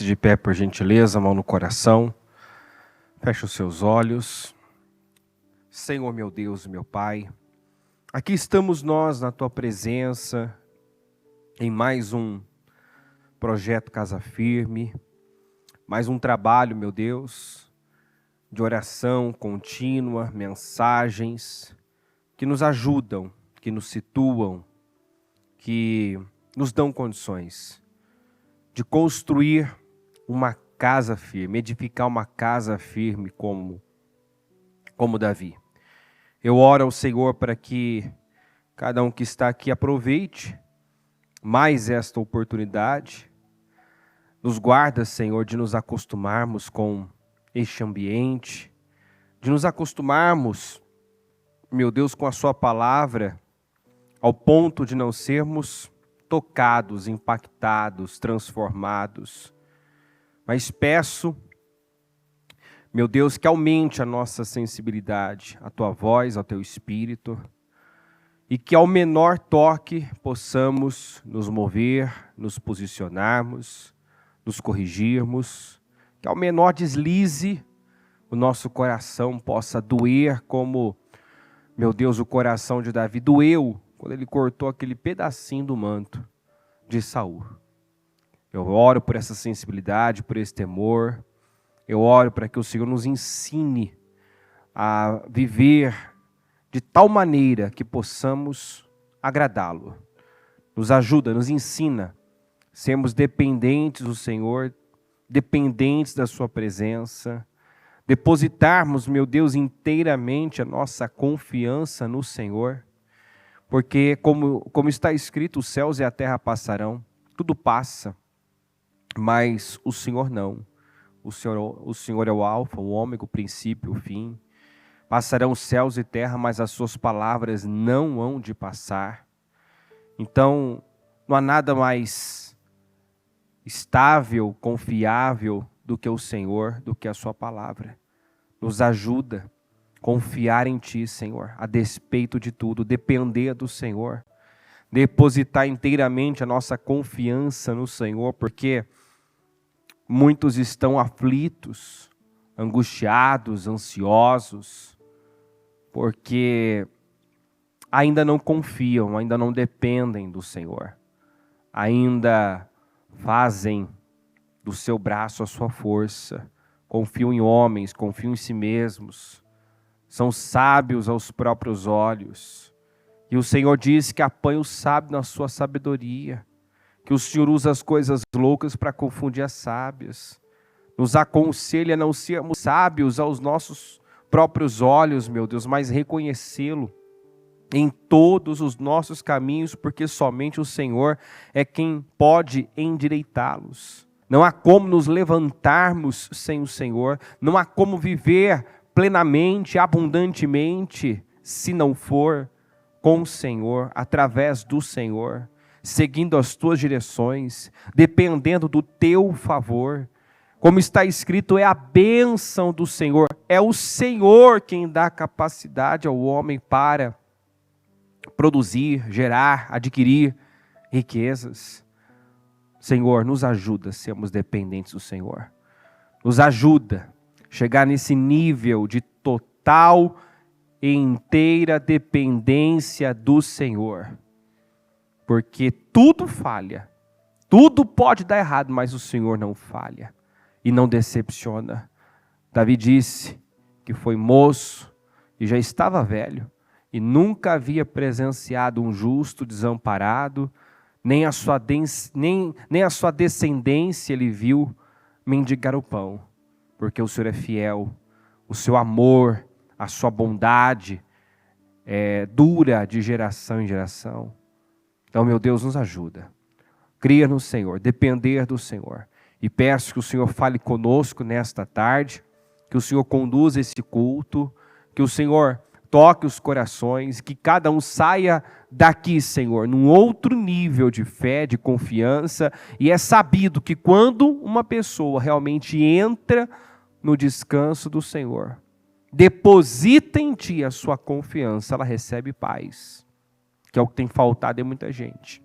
de pé, por gentileza, mão no coração. Feche os seus olhos. Senhor, meu Deus, meu Pai, aqui estamos nós na Tua presença, em mais um projeto Casa Firme, mais um trabalho, meu Deus, de oração contínua, mensagens que nos ajudam, que nos situam, que nos dão condições de construir uma casa firme, edificar uma casa firme como Davi. Eu oro ao Senhor para que cada um que está aqui aproveite mais esta oportunidade. Nos guarda, Senhor, de nos acostumarmos com este ambiente, de nos acostumarmos, meu Deus, com a Sua palavra, ao ponto de não sermos tocados, impactados, transformados. Mas peço, meu Deus, que aumente a nossa sensibilidade, a Tua voz, ao Teu Espírito, e que ao menor toque possamos nos mover, nos posicionarmos, nos corrigirmos, que ao menor deslize o nosso coração possa doer como, meu Deus, o coração de Davi doeu quando ele cortou aquele pedacinho do manto de Saul. Eu oro por essa sensibilidade, por esse temor. Eu oro para que o Senhor nos ensine a viver de tal maneira que possamos agradá-lo. Nos ajuda, nos ensina. Sermos dependentes do Senhor, dependentes da Sua presença. Depositarmos, meu Deus, inteiramente a nossa confiança no Senhor. Porque, como está escrito, os céus e a terra passarão, tudo passa, mas o Senhor não. O Senhor é o alfa, o ômega, o princípio, o fim. Passarão os céus e terra, mas as suas palavras não hão de passar. Então, não há nada mais estável, confiável do que o Senhor, do que a Sua palavra. Nos ajuda a confiar em Ti, Senhor, a despeito de tudo, depender do Senhor, depositar inteiramente a nossa confiança no Senhor, porque muitos estão aflitos, angustiados, ansiosos, porque ainda não confiam, ainda não dependem do Senhor, ainda fazem do seu braço a sua força, confiam em homens, confiam em si mesmos, são sábios aos próprios olhos. E o Senhor diz que apanha o sábio na sua sabedoria, que o Senhor usa as coisas loucas para confundir as sábias. Nos aconselha a não sermos sábios aos nossos próprios olhos, meu Deus, mas reconhecê-lo em todos os nossos caminhos, porque somente o Senhor é quem pode endireitá-los. Não há como nos levantarmos sem o Senhor, não há como viver plenamente, abundantemente, se não for com o Senhor, através do Senhor, seguindo as tuas direções, dependendo do teu favor. Como está escrito, é a bênção do Senhor, é o Senhor quem dá capacidade ao homem para produzir, gerar, adquirir riquezas. Senhor, nos ajuda a sermos dependentes do Senhor. Nos ajuda a chegar nesse nível de total e inteira dependência do Senhor. Porque tudo falha, tudo pode dar errado, mas o Senhor não falha e não decepciona. Davi disse que foi moço e já estava velho e nunca havia presenciado um justo desamparado, nem a sua descendência ele viu mendigar o pão, porque o Senhor é fiel, o seu amor, a sua bondade dura de geração em geração. Então, meu Deus, nos ajuda. Cria no Senhor, depender do Senhor. E peço que o Senhor fale conosco nesta tarde, que o Senhor conduza esse culto, que o Senhor toque os corações, que cada um saia daqui, Senhor, num outro nível de fé, de confiança. E é sabido que quando uma pessoa realmente entra no descanso do Senhor, deposita em Ti a sua confiança, ela recebe paz, que é o que tem faltado em muita gente.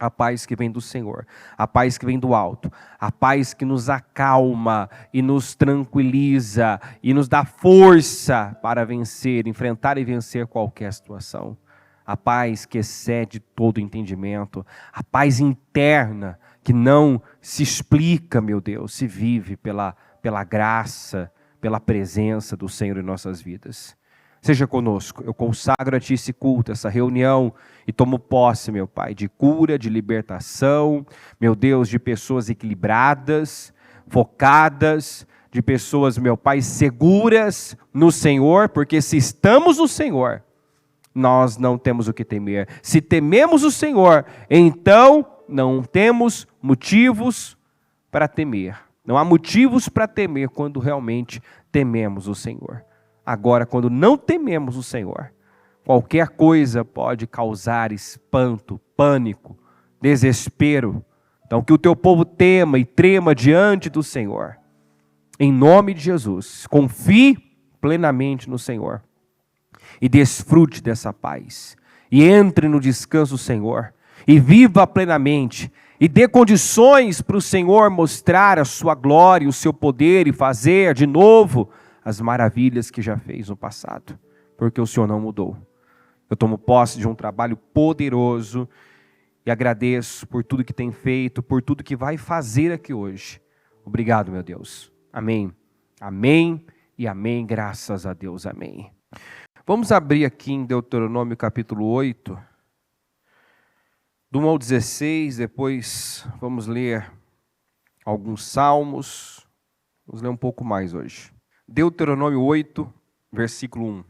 A paz que vem do Senhor, a paz que vem do alto, a paz que nos acalma e nos tranquiliza e nos dá força para vencer, enfrentar e vencer qualquer situação. A paz que excede todo entendimento, a paz interna que não se explica, meu Deus, se vive pela graça, pela presença do Senhor em nossas vidas. Seja conosco, eu consagro a Ti esse culto, essa reunião, e tomo posse, meu Pai, de cura, de libertação, meu Deus, de pessoas equilibradas, focadas, de pessoas, meu Pai, seguras no Senhor, porque se estamos no Senhor, nós não temos o que temer. Se tememos o Senhor, então não temos motivos para temer. Não há motivos para temer quando realmente tememos o Senhor. Agora, quando não tememos o Senhor, qualquer coisa pode causar espanto, pânico, desespero. Então, que o teu povo tema e trema diante do Senhor. Em nome de Jesus, confie plenamente no Senhor e desfrute dessa paz. E entre no descanso do Senhor e viva plenamente e dê condições para o Senhor mostrar a sua glória, o seu poder e fazer de novo as maravilhas que já fez no passado, porque o Senhor não mudou. Eu tomo posse de um trabalho poderoso e agradeço por tudo que tem feito, por tudo que vai fazer aqui hoje. Obrigado, meu Deus. Amém. Amém e amém. Graças a Deus. Amém. Vamos abrir aqui em Deuteronômio capítulo 8, do 1 ao 16, depois vamos ler alguns salmos, vamos ler um pouco mais hoje. Deuteronômio 8, versículo 1.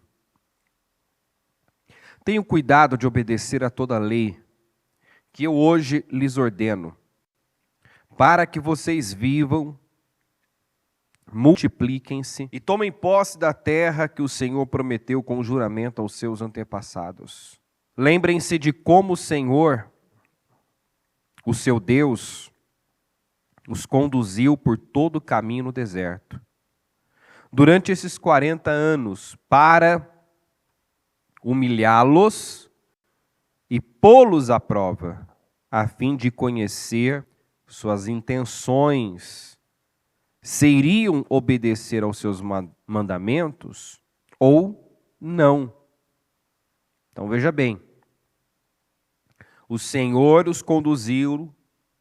Tenham cuidado de obedecer a toda a lei que eu hoje lhes ordeno, para que vocês vivam, multipliquem-se e tomem posse da terra que o Senhor prometeu com juramento aos seus antepassados. Lembrem-se de como o Senhor, o seu Deus, os conduziu por todo o caminho no deserto durante esses 40 anos, para humilhá-los e pô-los à prova, a fim de conhecer suas intenções, se iriam obedecer aos seus mandamentos ou não. Então veja bem, o Senhor os conduziu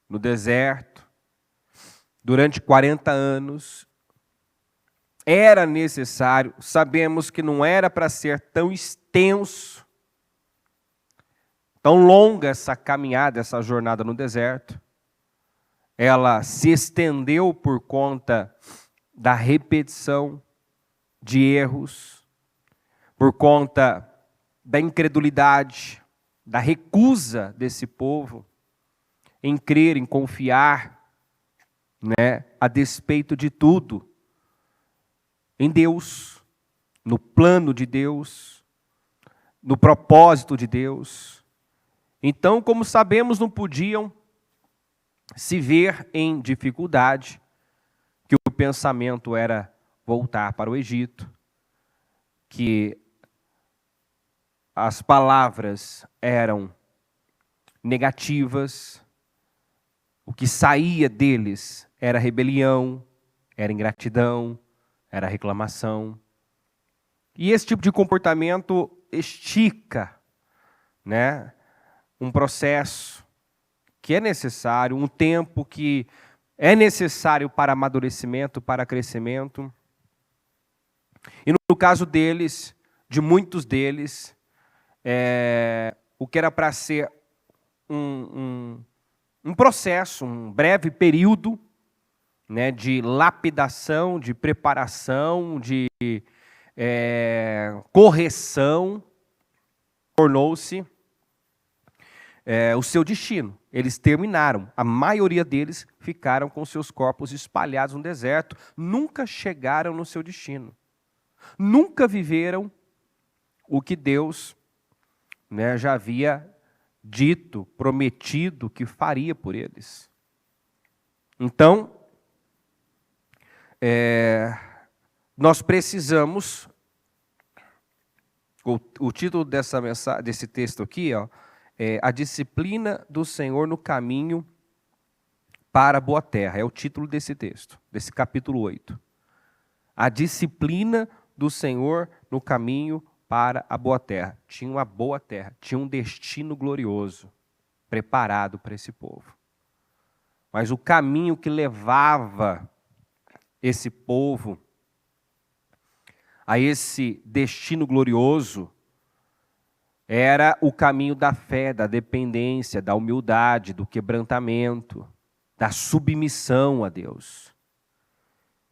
no deserto durante 40 anos, era necessário, sabemos que não era para ser tão extenso, tão longa essa caminhada, essa jornada no deserto. Ela se estendeu por conta da repetição de erros, por conta da incredulidade, da recusa desse povo em crer, em confiar, a despeito de tudo, em Deus, no plano de Deus, no propósito de Deus. Então, como sabemos, não podiam se ver em dificuldade, que o pensamento era voltar para o Egito, que as palavras eram negativas, o que saía deles era rebelião, era ingratidão, era reclamação. E esse tipo de comportamento estica, um processo que é necessário, um tempo que é necessário para amadurecimento, para crescimento. E no caso deles, de muitos deles, o que era para ser um processo, um breve período, de lapidação, de preparação, de correção, tornou-se o seu destino. Eles terminaram, a maioria deles ficaram com seus corpos espalhados no deserto, nunca chegaram no seu destino, nunca viveram o que Deus já havia dito, prometido que faria por eles. Então, nós precisamos, o título desse texto aqui, a disciplina do Senhor no caminho para a boa terra. É o título desse texto, desse capítulo 8. A disciplina do Senhor no caminho para a boa terra. Tinha uma boa terra, tinha um destino glorioso preparado para esse povo. Mas o caminho que levava esse povo a esse destino glorioso era o caminho da fé, da dependência, da humildade, do quebrantamento, da submissão a Deus.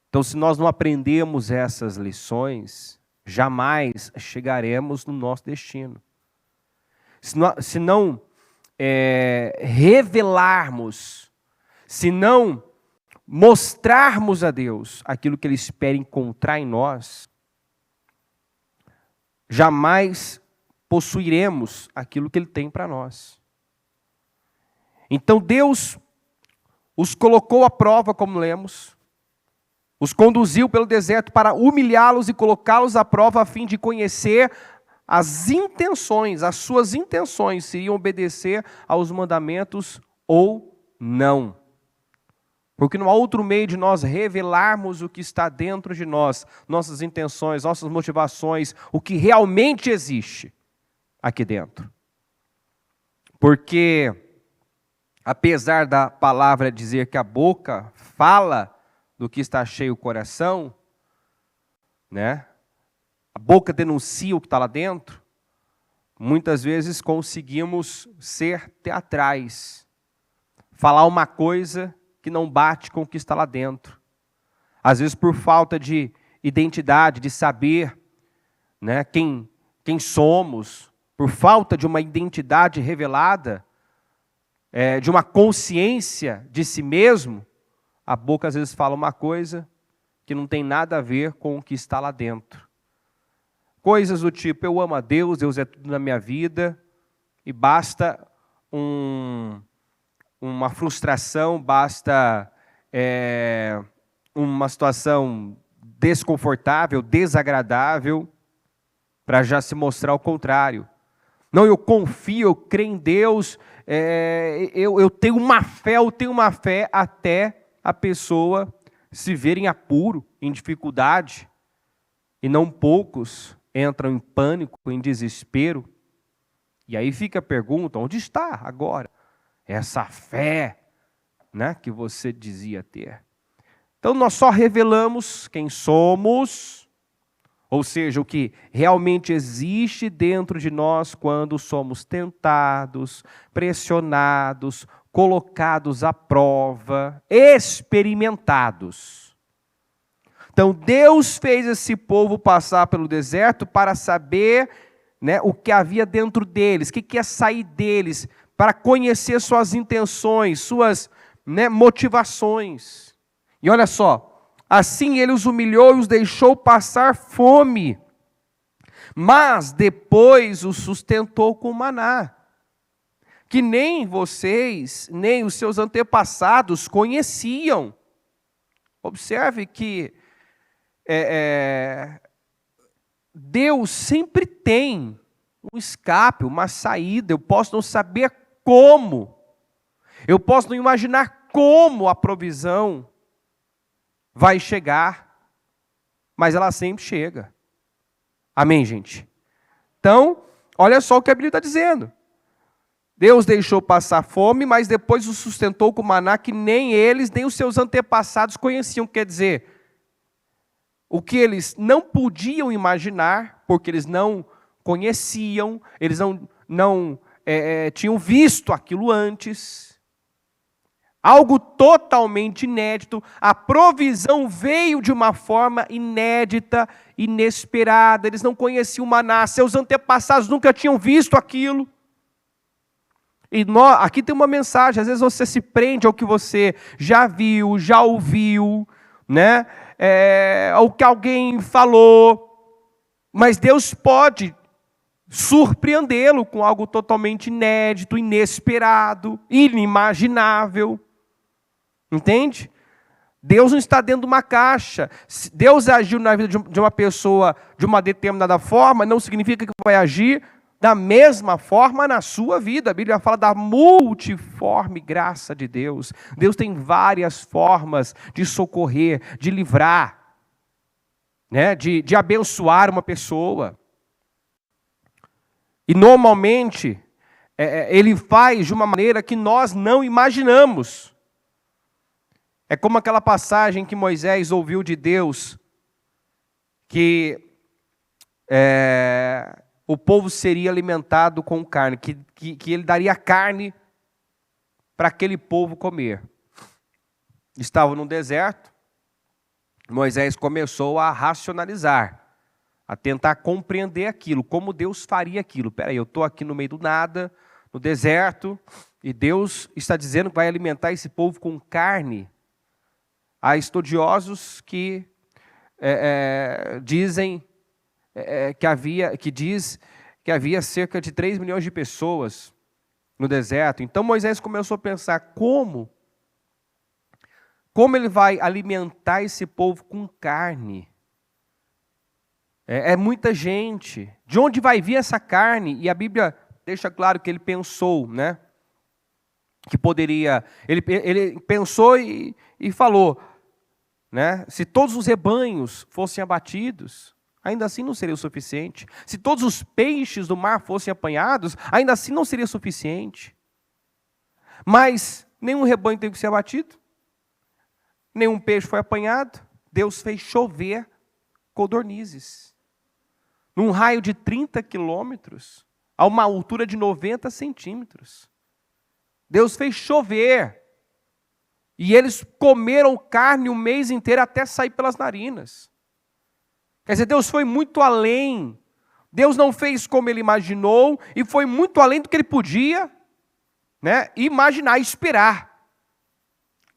Então, se nós não aprendemos essas lições, jamais chegaremos no nosso destino. Se não revelarmos, se não mostrarmos a Deus aquilo que Ele espera encontrar em nós, jamais possuiremos aquilo que Ele tem para nós. Então Deus os colocou à prova, como lemos, os conduziu pelo deserto para humilhá-los e colocá-los à prova a fim de conhecer as intenções, as suas intenções, se iriam obedecer aos mandamentos ou não. Porque não há outro meio de nós revelarmos o que está dentro de nós, nossas intenções, nossas motivações, o que realmente existe aqui dentro. Porque, apesar da palavra dizer que a boca fala do que está cheio o coração, né? A boca denuncia o que está lá dentro, muitas vezes conseguimos ser teatrais, falar uma coisa que não bate com o que está lá dentro. Às vezes por falta de identidade, de saber, né, quem somos, por falta de uma identidade revelada, de uma consciência de si mesmo, a boca às vezes fala uma coisa que não tem nada a ver com o que está lá dentro. Coisas do tipo, eu amo a Deus, Deus é tudo na minha vida, e basta uma frustração, basta uma situação desconfortável, desagradável, para já se mostrar o contrário. Não, eu confio, eu creio em Deus, eu tenho uma fé até a pessoa se ver em apuro, em dificuldade, e não poucos entram em pânico, em desespero. E aí fica a pergunta, onde está agora essa fé, né, que você dizia ter? Então nós só revelamos quem somos, ou seja, o que realmente existe dentro de nós quando somos tentados, pressionados, colocados à prova, experimentados. Então Deus fez esse povo passar pelo deserto para saber, né, o que havia dentro deles, o que ia sair deles, para conhecer suas intenções, suas, né, motivações. E olha só, assim Ele os humilhou e os deixou passar fome, mas depois os sustentou com maná, que nem vocês, nem os seus antepassados conheciam. Observe que Deus sempre tem um escape, uma saída. Eu posso não saber como, eu posso não imaginar como a provisão vai chegar, mas ela sempre chega. Amém, gente? Então, olha só o que a Bíblia está dizendo. Deus deixou passar fome, mas depois os sustentou com maná que nem eles, nem os seus antepassados conheciam. Quer dizer, o que eles não podiam imaginar, porque eles não conheciam, eles não tinham visto aquilo antes. Algo totalmente inédito. A provisão veio de uma forma inédita, inesperada. Eles não conheciam o maná, seus antepassados nunca tinham visto aquilo. E aqui tem uma mensagem, às vezes você se prende ao que você já viu, já ouviu, né? Ao que alguém falou, mas Deus pode surpreendê-lo com algo totalmente inédito, inesperado, inimaginável. Entende? Deus não está dentro de uma caixa. Se Deus agiu na vida de uma pessoa de uma determinada forma, não significa que vai agir da mesma forma na sua vida. A Bíblia fala da multiforme graça de Deus. Deus tem várias formas de socorrer, de livrar, né? de abençoar uma pessoa. E normalmente, Ele faz de uma maneira que nós não imaginamos. É como aquela passagem que Moisés ouviu de Deus, que o povo seria alimentado com carne, que ele daria carne para aquele povo comer. Estavam no deserto, Moisés começou a racionalizar, a tentar compreender aquilo, como Deus faria aquilo. Espera aí, eu estou aqui no meio do nada, no deserto, e Deus está dizendo que vai alimentar esse povo com carne. Há estudiosos que dizem que havia cerca de 3 milhões de pessoas no deserto. Então Moisés começou a pensar como ele vai alimentar esse povo com carne. É muita gente. De onde vai vir essa carne? E a Bíblia deixa claro que ele pensou, né? Que poderia. Ele pensou e falou, né? Se todos os rebanhos fossem abatidos, ainda assim não seria o suficiente. Se todos os peixes do mar fossem apanhados, ainda assim não seria suficiente. Mas nenhum rebanho teve que ser abatido, nenhum peixe foi apanhado. Deus fez chover codornizes. Num raio de 30 quilômetros, a uma altura de 90 centímetros. Deus fez chover. E eles comeram carne o mês inteiro até sair pelas narinas. Quer dizer, Deus foi muito além. Deus não fez como ele imaginou e foi muito além do que ele podia, né, imaginar, esperar.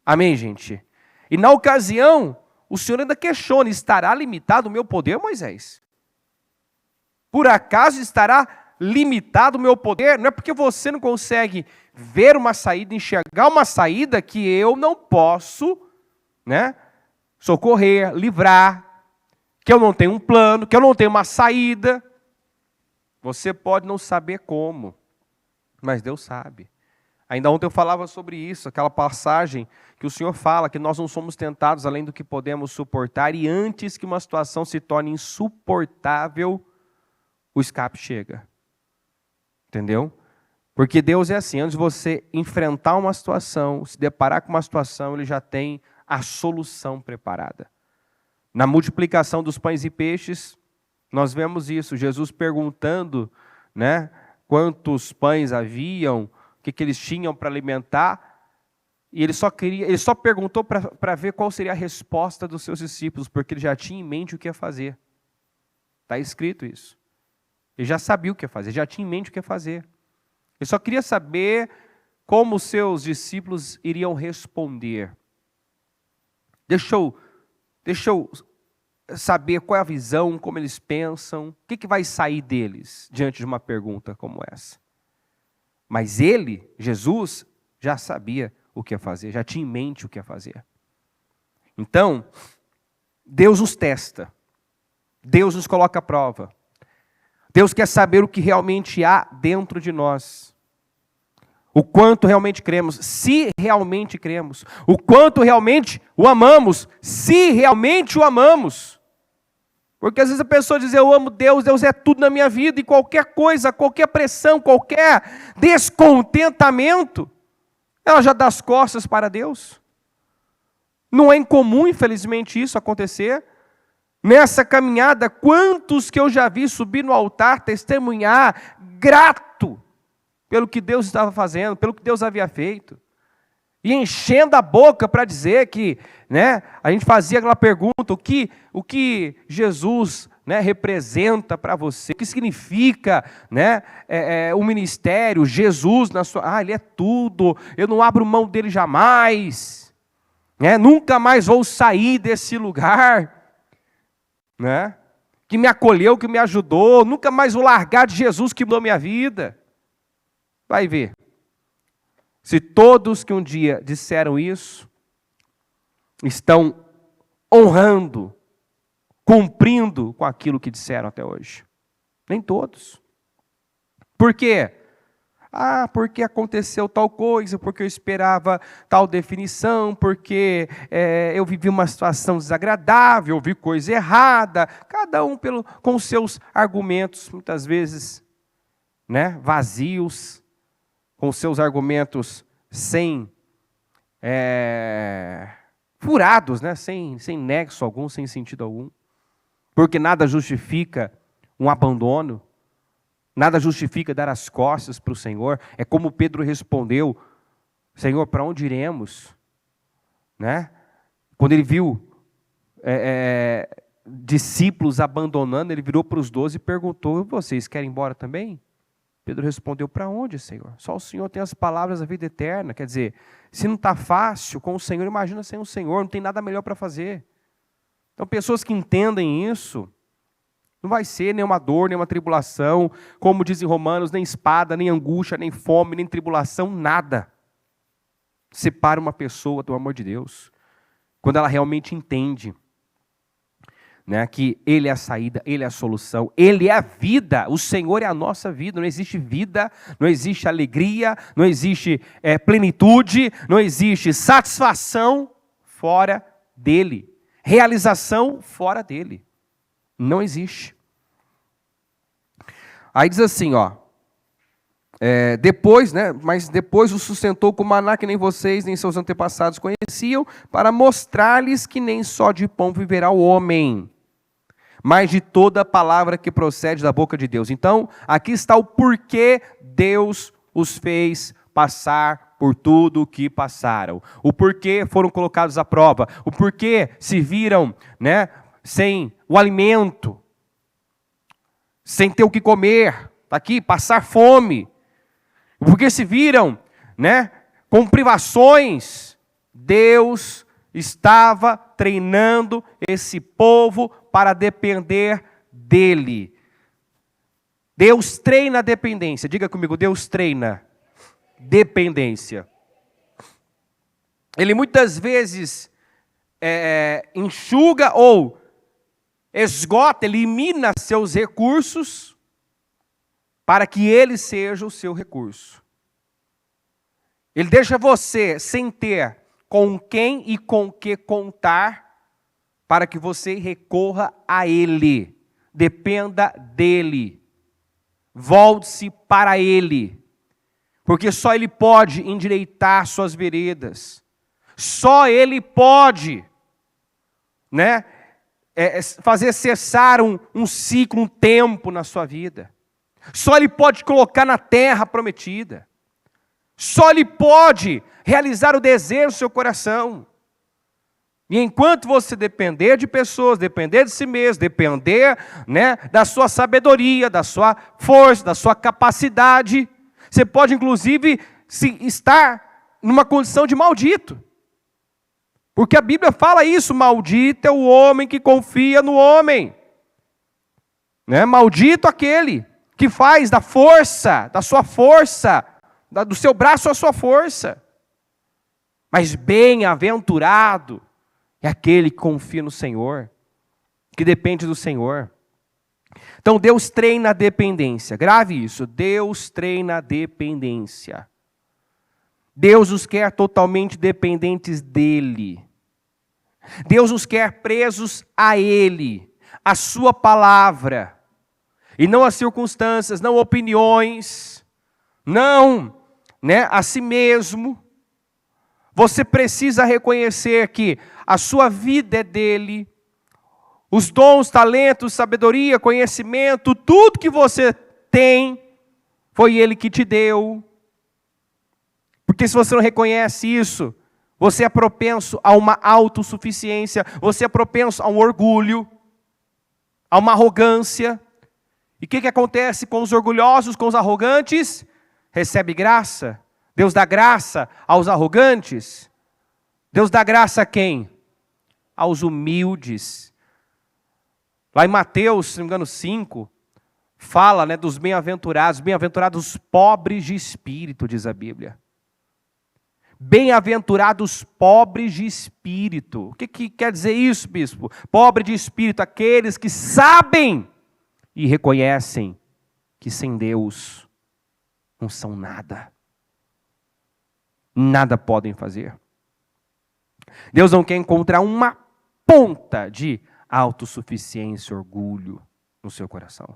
Amém, gente? E na ocasião, o Senhor ainda questiona: estará limitado o meu poder, Moisés? Por acaso estará limitado o meu poder? Não é porque você não consegue ver uma saída, enxergar uma saída, que eu não posso, né, socorrer, livrar, que eu não tenho um plano, que eu não tenho uma saída. Você pode não saber como, mas Deus sabe. Ainda ontem eu falava sobre isso, aquela passagem que o Senhor fala que nós não somos tentados além do que podemos suportar, e antes que uma situação se torne insuportável, o escape chega. Entendeu? Porque Deus é assim, antes de você enfrentar uma situação, se deparar com uma situação, Ele já tem a solução preparada. Na multiplicação dos pães e peixes, nós vemos isso, Jesus perguntando, né, quantos pães haviam, o que eles tinham para alimentar, e ele só perguntou para ver qual seria a resposta dos seus discípulos, porque ele já tinha em mente o que ia fazer. Está escrito isso. Ele já sabia o que ia fazer, já tinha em mente o que ia fazer. Ele só queria saber como os seus discípulos iriam responder. Deixa eu saber qual é a visão, como eles pensam, o que vai sair deles diante de uma pergunta como essa. Mas ele, Jesus, já sabia o que ia fazer, já tinha em mente o que ia fazer. Então, Deus nos testa, Deus nos coloca à prova. Deus quer saber o que realmente há dentro de nós. O quanto realmente cremos, se realmente cremos. O quanto realmente o amamos, se realmente o amamos. Porque às vezes a pessoa diz: eu amo Deus, Deus é tudo na minha vida, e qualquer coisa, qualquer pressão, qualquer descontentamento, ela já dá as costas para Deus. Não é incomum, infelizmente, isso acontecer. Nessa caminhada, quantos que eu já vi subir no altar, testemunhar, grato pelo que Deus estava fazendo, pelo que Deus havia feito. E enchendo a boca para dizer que, né, a gente fazia aquela pergunta: o que Jesus, né, representa para você? O que significa, né, o ministério, Jesus na sua... Ele é tudo, eu não abro mão dele jamais. Nunca mais vou sair desse lugar. Né? Que me acolheu, que me ajudou, nunca mais vou largar de Jesus que mudou minha vida. Vai ver. Se todos que um dia disseram isso, estão honrando, cumprindo com aquilo que disseram até hoje. Nem todos. Por quê? Porque aconteceu tal coisa, porque eu esperava tal definição, porque eu vivi uma situação desagradável, eu vi coisa errada. Cada um com seus argumentos, muitas vezes, né, vazios, com seus argumentos furados, né, sem nexo algum, sem sentido algum. Porque nada justifica um abandono. Nada justifica dar as costas para o Senhor. É como Pedro respondeu: Senhor, para onde iremos? Né? Quando ele viu discípulos abandonando, ele virou para os 12 e perguntou: vocês querem ir embora também? Pedro respondeu: para onde, Senhor? Só o Senhor tem as palavras da vida eterna. Quer dizer, se não está fácil com o Senhor, imagina sem o Senhor, não tem nada melhor para fazer. Então, pessoas que entendem isso, não vai ser nenhuma dor, nenhuma tribulação, como diz em Romanos, nem espada, nem angústia, nem fome, nem tribulação, nada separa uma pessoa do amor de Deus. Quando ela realmente entende, né, que Ele é a saída, Ele é a solução, Ele é a vida, o Senhor é a nossa vida. Não existe vida, não existe alegria, não existe plenitude, não existe satisfação fora dEle, realização fora dEle. Não existe. Aí diz assim, depois, né? Mas depois o sustentou com maná que nem vocês, nem seus antepassados conheciam, para mostrar-lhes que nem só de pão viverá o homem, mas de toda palavra que procede da boca de Deus. Então, aqui está o porquê Deus os fez passar por tudo o que passaram. O porquê foram colocados à prova. O porquê se viram, né, sem o alimento, sem ter o que comer, tá aqui, passar fome, porque se viram, né, com privações. Deus estava treinando esse povo para depender dele. Deus treina a dependência. Diga comigo, Deus treina dependência. Ele muitas vezes enxuga ou esgota, elimina seus recursos para que ele seja o seu recurso. Ele deixa você sem ter com quem e com que contar para que você recorra a ele, dependa dele, volte-se para ele, porque só ele pode endireitar suas veredas, só ele pode, né, fazer cessar um ciclo, um tempo na sua vida. Só Ele pode colocar na terra prometida. Só Ele pode realizar o desejo do seu coração. E enquanto você depender de pessoas, depender de si mesmo, depender, né, da sua sabedoria, da sua força, da sua capacidade, você pode inclusive estar numa condição de maldito. Porque a Bíblia fala isso: maldito é o homem que confia no homem. Né? Maldito aquele que faz da força, da sua força, do seu braço a sua força. Mas bem-aventurado é aquele que confia no Senhor, que depende do Senhor. Então Deus treina a dependência. Grave isso, Deus treina a dependência. Deus nos quer totalmente dependentes dEle. Deus nos quer presos a Ele, a sua palavra, e não as circunstâncias, não opiniões, não, né, a si mesmo. Você precisa reconhecer que a sua vida é dEle, os dons, talentos, sabedoria, conhecimento, tudo que você tem, foi Ele que te deu. Porque se você não reconhece isso, você é propenso a uma autossuficiência, você é propenso a um orgulho, a uma arrogância. E o que acontece com os orgulhosos, com os arrogantes? Recebe graça. Deus dá graça aos arrogantes. Deus dá graça a quem? Aos humildes. Lá em Mateus, se não me engano, 5, fala, né, dos bem-aventurados pobres de espírito, diz a Bíblia. Bem-aventurados pobres de espírito. O que quer dizer isso, bispo? Pobre de espírito, aqueles que sabem e reconhecem que sem Deus não são nada. Nada podem fazer. Deus não quer encontrar uma ponta de autossuficiência, orgulho no seu coração.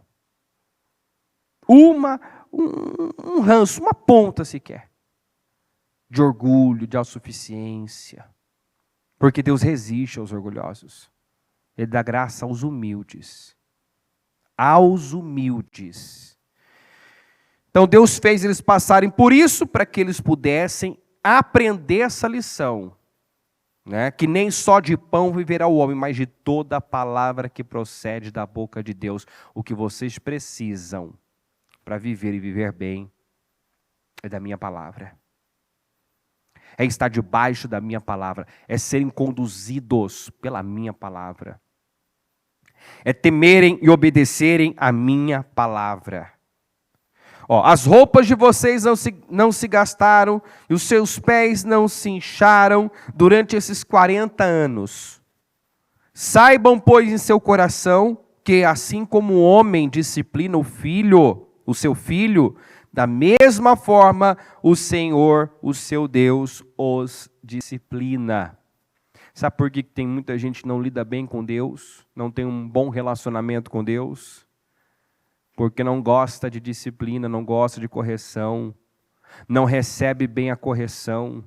Um ranço, uma ponta sequer de orgulho, de autossuficiência. Porque Deus resiste aos orgulhosos. Ele dá graça aos humildes. Aos humildes. Então Deus fez eles passarem por isso para que eles pudessem aprender essa lição. Né? Que nem só de pão viverá o homem, mas de toda a palavra que procede da boca de Deus. O que vocês precisam para viver e viver bem é da minha palavra. É estar debaixo da minha palavra. É serem conduzidos pela minha palavra. É temerem e obedecerem a minha palavra. As roupas de vocês não se gastaram e os seus pés não se incharam durante esses 40 anos. Saibam, pois, em seu coração que assim como o homem disciplina o seu filho, da mesma forma o Senhor, o seu Deus, os disciplina. Sabe por que tem muita gente que não lida bem com Deus? Não tem um bom relacionamento com Deus? Porque não gosta de disciplina, não gosta de correção, não recebe bem a correção,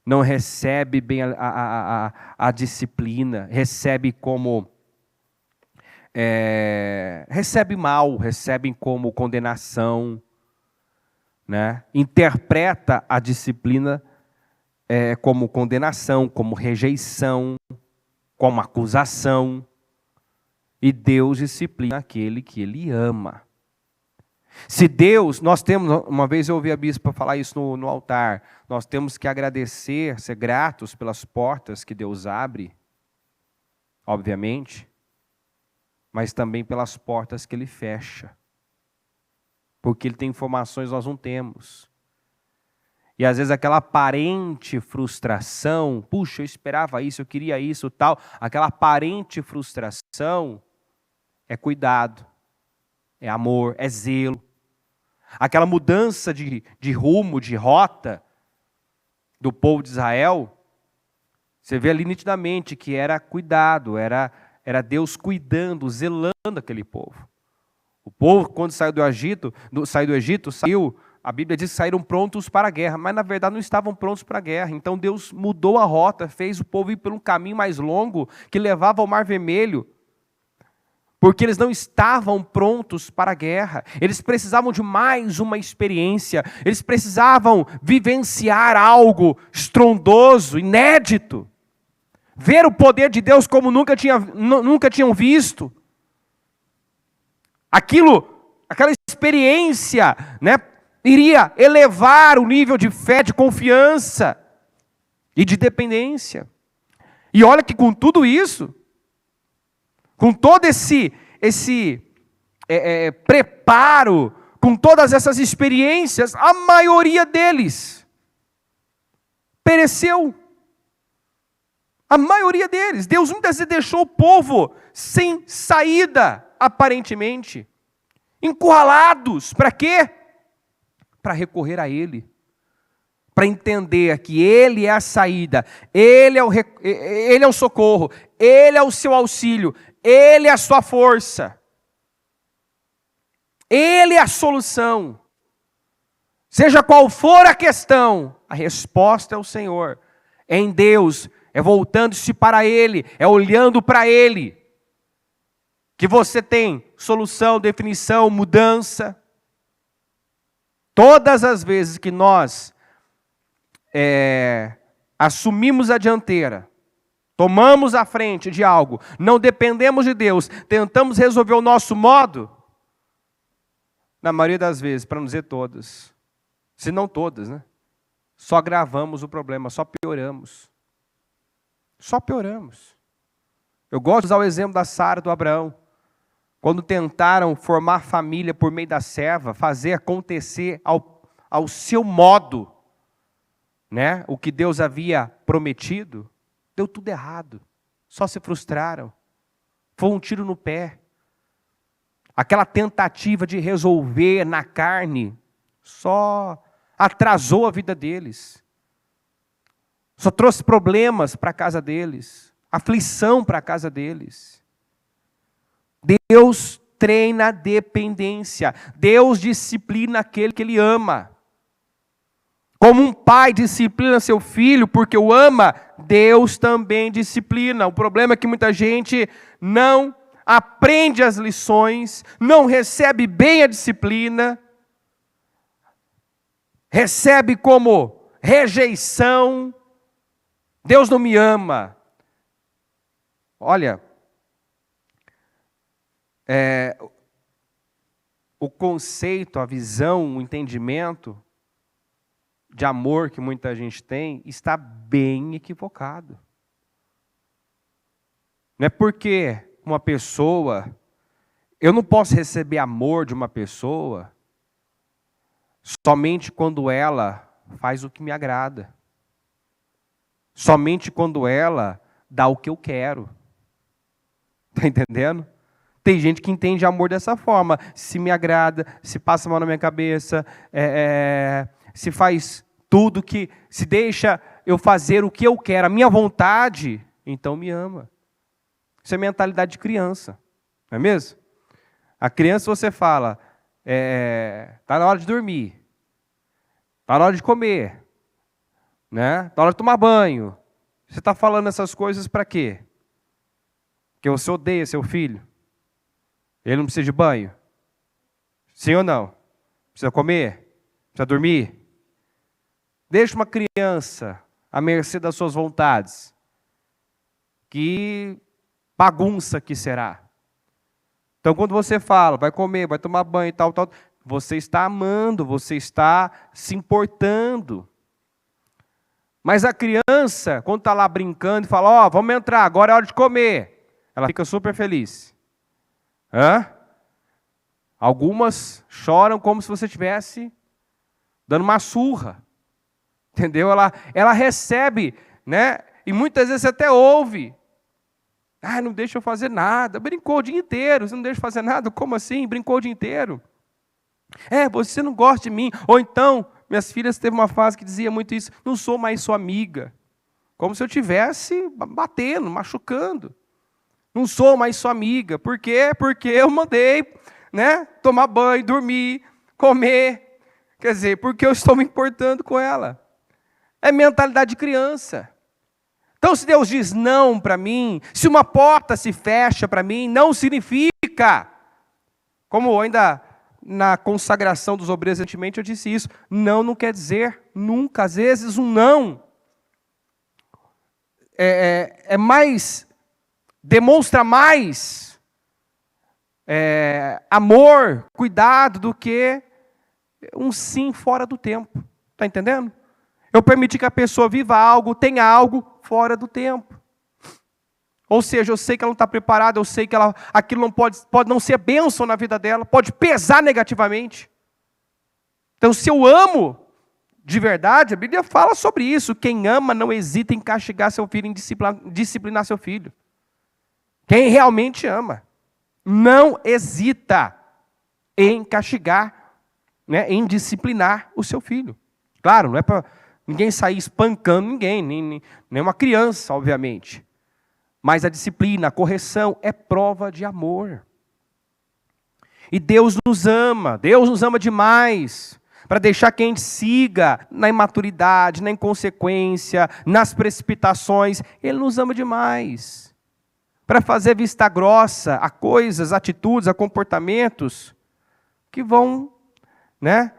não recebe bem a disciplina, recebe como... recebe mal, recebe como condenação, né? Interpreta a disciplina como condenação, como rejeição, como acusação. E Deus disciplina aquele que Ele ama. Se Deus, nós temos, uma vez eu ouvi a bispa falar isso no altar, nós temos que agradecer, ser gratos pelas portas que Deus abre, obviamente, mas também pelas portas que Ele fecha. Porque Ele tem informações que nós não temos. E às vezes aquela aparente frustração, puxa, eu esperava isso, eu queria isso, tal, aquela aparente frustração é cuidado, é amor, é zelo. Aquela mudança de rumo, de rota do povo de Israel, você vê ali nitidamente que era cuidado, era Deus cuidando, zelando aquele povo. O povo, quando saiu do Egito, a Bíblia diz que saíram prontos para a guerra, mas na verdade não estavam prontos para a guerra. Então Deus mudou a rota, fez o povo ir por um caminho mais longo, que levava ao Mar Vermelho, porque eles não estavam prontos para a guerra. Eles precisavam de mais uma experiência, eles precisavam vivenciar algo estrondoso, inédito, ver o poder de Deus como nunca tinham visto. Aquela experiência, né, iria elevar o nível de fé, de confiança e de dependência. E olha que com tudo isso, com todo esse preparo, com todas essas experiências, a maioria deles pereceu. A maioria deles. Deus muitas vezes deixou o povo sem saída, aparentemente. Encurralados. Para quê? Para recorrer a Ele. Para entender que Ele é a saída, Ele é o socorro, Ele é o seu auxílio, Ele é a sua força, Ele é a solução. Seja qual for a questão, a resposta é o Senhor, é em Deus, é voltando-se para Ele, é olhando para Ele, que você tem solução, definição, mudança. Todas as vezes que nós assumimos a dianteira, tomamos a frente de algo, não dependemos de Deus, tentamos resolver o nosso modo, na maioria das vezes, para não dizer todas, se não todas, né? Só agravamos o problema, só pioramos. Só pioramos. Eu gosto de usar o exemplo da Sara e do Abraão. Quando tentaram formar família por meio da serva, fazer acontecer ao seu modo, né, o que Deus havia prometido, deu tudo errado. Só se frustraram. Foi um tiro no pé. Aquela tentativa de resolver na carne só atrasou a vida deles, só trouxe problemas para a casa deles, aflição para a casa deles. Deus treina a dependência, Deus disciplina aquele que Ele ama. Como um pai disciplina seu filho porque o ama, Deus também disciplina. O problema é que muita gente não aprende as lições, não recebe bem a disciplina, recebe como rejeição. Deus não me ama. Olha, o conceito, a visão, o entendimento de amor que muita gente tem está bem equivocado. Não é porque uma pessoa, eu não posso receber amor de uma pessoa somente quando ela faz o que me agrada. Somente quando ela dá o que eu quero. Está entendendo? Tem gente que entende amor dessa forma. Se me agrada, se passa a mão na minha cabeça, se faz tudo que, se deixa eu fazer o que eu quero, a minha vontade, então me ama. Isso é mentalidade de criança, não é mesmo? A criança você fala, está na hora de dormir, está na hora de comer, né? Está na hora de tomar banho. Você está falando essas coisas para quê? Porque você odeia seu filho? Ele não precisa de banho? Sim ou não? Precisa comer? Precisa dormir? Deixa uma criança à mercê das suas vontades. Que bagunça que será. Então, quando você fala, vai comer, vai tomar banho e tal, você está amando, você está se importando. Mas a criança, quando está lá brincando e fala, vamos entrar, agora é hora de comer, ela fica super feliz. Algumas choram como se você estivesse dando uma surra. Entendeu? Ela recebe, né? E muitas vezes você até ouve. Não deixa eu fazer nada. Brincou o dia inteiro, você não deixa eu fazer nada? Como assim? Brincou o dia inteiro. Você não gosta de mim. Ou então, minhas filhas teve uma fase que dizia muito isso, não sou mais sua amiga. Como se eu estivesse batendo, machucando. Não sou mais sua amiga. Por quê? Porque eu mandei, né, tomar banho, dormir, comer. Quer dizer, porque eu estou me importando com ela. É mentalidade de criança. Então, se Deus diz não para mim, se uma porta se fecha para mim, não significa, como ainda na consagração dos obreiros recentemente eu disse isso, não quer dizer nunca. Às vezes um não demonstra mais amor, cuidado, do que um sim fora do tempo. Está entendendo? Eu permiti que a pessoa viva algo, tenha algo fora do tempo. Ou seja, eu sei que ela não está preparada, eu sei que aquilo não pode não ser bênção na vida dela, pode pesar negativamente. Então, se eu amo de verdade, a Bíblia fala sobre isso. Quem ama não hesita em castigar seu filho, em disciplinar seu filho. Quem realmente ama, não hesita em castigar, né, em disciplinar o seu filho. Claro, não é para ninguém sair espancando ninguém, nem uma criança, obviamente. Mas a disciplina, a correção é prova de amor. E Deus nos ama demais, para deixar que a gente siga na imaturidade, na inconsequência, nas precipitações. Ele nos ama demais, para fazer vista grossa a coisas, atitudes, a comportamentos que vão, né,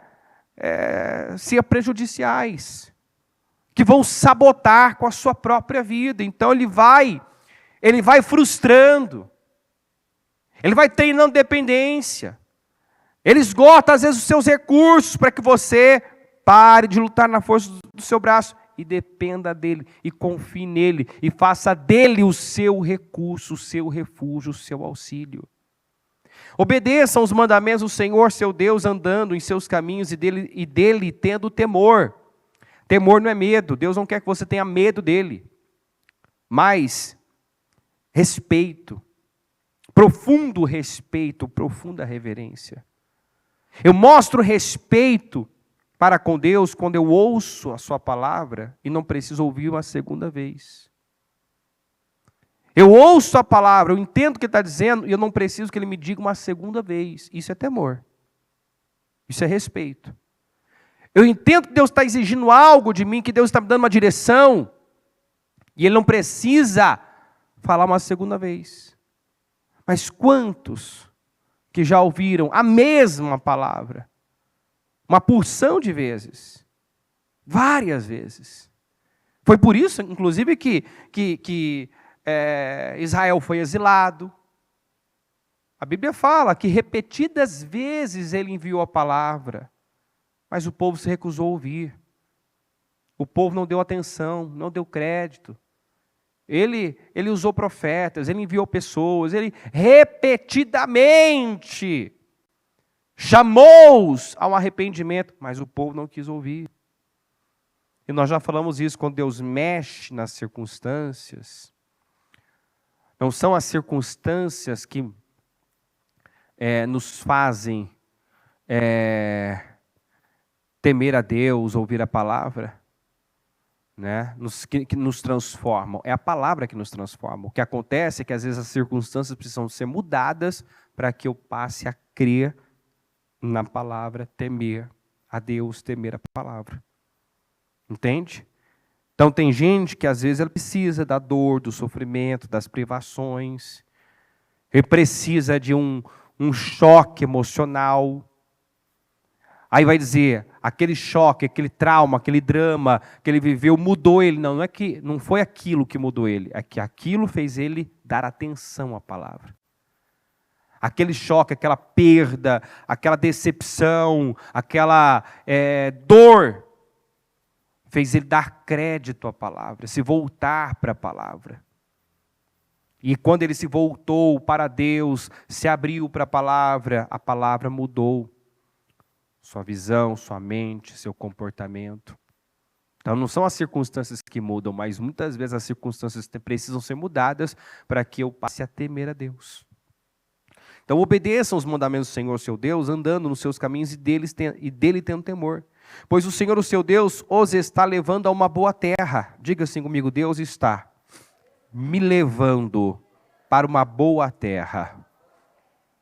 ser prejudiciais, que vão sabotar com a sua própria vida. Então ele vai frustrando, ele vai treinando dependência, ele esgota às vezes os seus recursos para que você pare de lutar na força do seu braço e dependa dele, e confie nele, e faça dele o seu recurso, o seu refúgio, o seu auxílio. Obedeçam os mandamentos do Senhor, seu Deus, andando em seus caminhos e dele tendo temor. Temor não é medo, Deus não quer que você tenha medo dele, mas respeito, profundo respeito, profunda reverência. Eu mostro respeito para com Deus quando eu ouço a sua palavra e não preciso ouvir uma segunda vez. Eu ouço a palavra, eu entendo o que ele está dizendo e eu não preciso que ele me diga uma segunda vez. Isso é temor. Isso é respeito. Eu entendo que Deus está exigindo algo de mim, que Deus está me dando uma direção e ele não precisa falar uma segunda vez. Mas quantos que já ouviram a mesma palavra? Uma porção de vezes. Várias vezes. Foi por isso, inclusive, que Israel foi exilado. A Bíblia fala que repetidas vezes ele enviou a palavra, mas o povo se recusou a ouvir. O povo não deu atenção, não deu crédito. Ele usou profetas, ele enviou pessoas, ele repetidamente chamou-os ao arrependimento, mas o povo não quis ouvir. E nós já falamos isso, quando Deus mexe nas circunstâncias, não são as circunstâncias que nos fazem temer a Deus, ouvir a palavra, né? Que nos transformam. É a palavra que nos transforma. O que acontece é que às vezes as circunstâncias precisam ser mudadas para que eu passe a crer na palavra, temer a Deus, temer a palavra. Entende? Então tem gente que às vezes ela precisa da dor, do sofrimento, das privações. Ele precisa de um choque emocional. Aí vai dizer, aquele choque, aquele trauma, aquele drama que ele viveu mudou ele. Não, não foi aquilo que mudou ele, é que aquilo fez ele dar atenção à palavra. Aquele choque, aquela perda, aquela decepção, aquela dor, fez ele dar crédito à palavra, se voltar para a palavra. E quando ele se voltou para Deus, se abriu para a palavra mudou. Sua visão, sua mente, seu comportamento. Então não são as circunstâncias que mudam, mas muitas vezes as circunstâncias precisam ser mudadas para que eu passe a temer a Deus. Então obedeçam os mandamentos do Senhor, seu Deus, andando nos seus caminhos e dele tendo temor. Pois o Senhor, o seu Deus, os está levando a uma boa terra. Diga assim comigo, Deus está me levando para uma boa terra.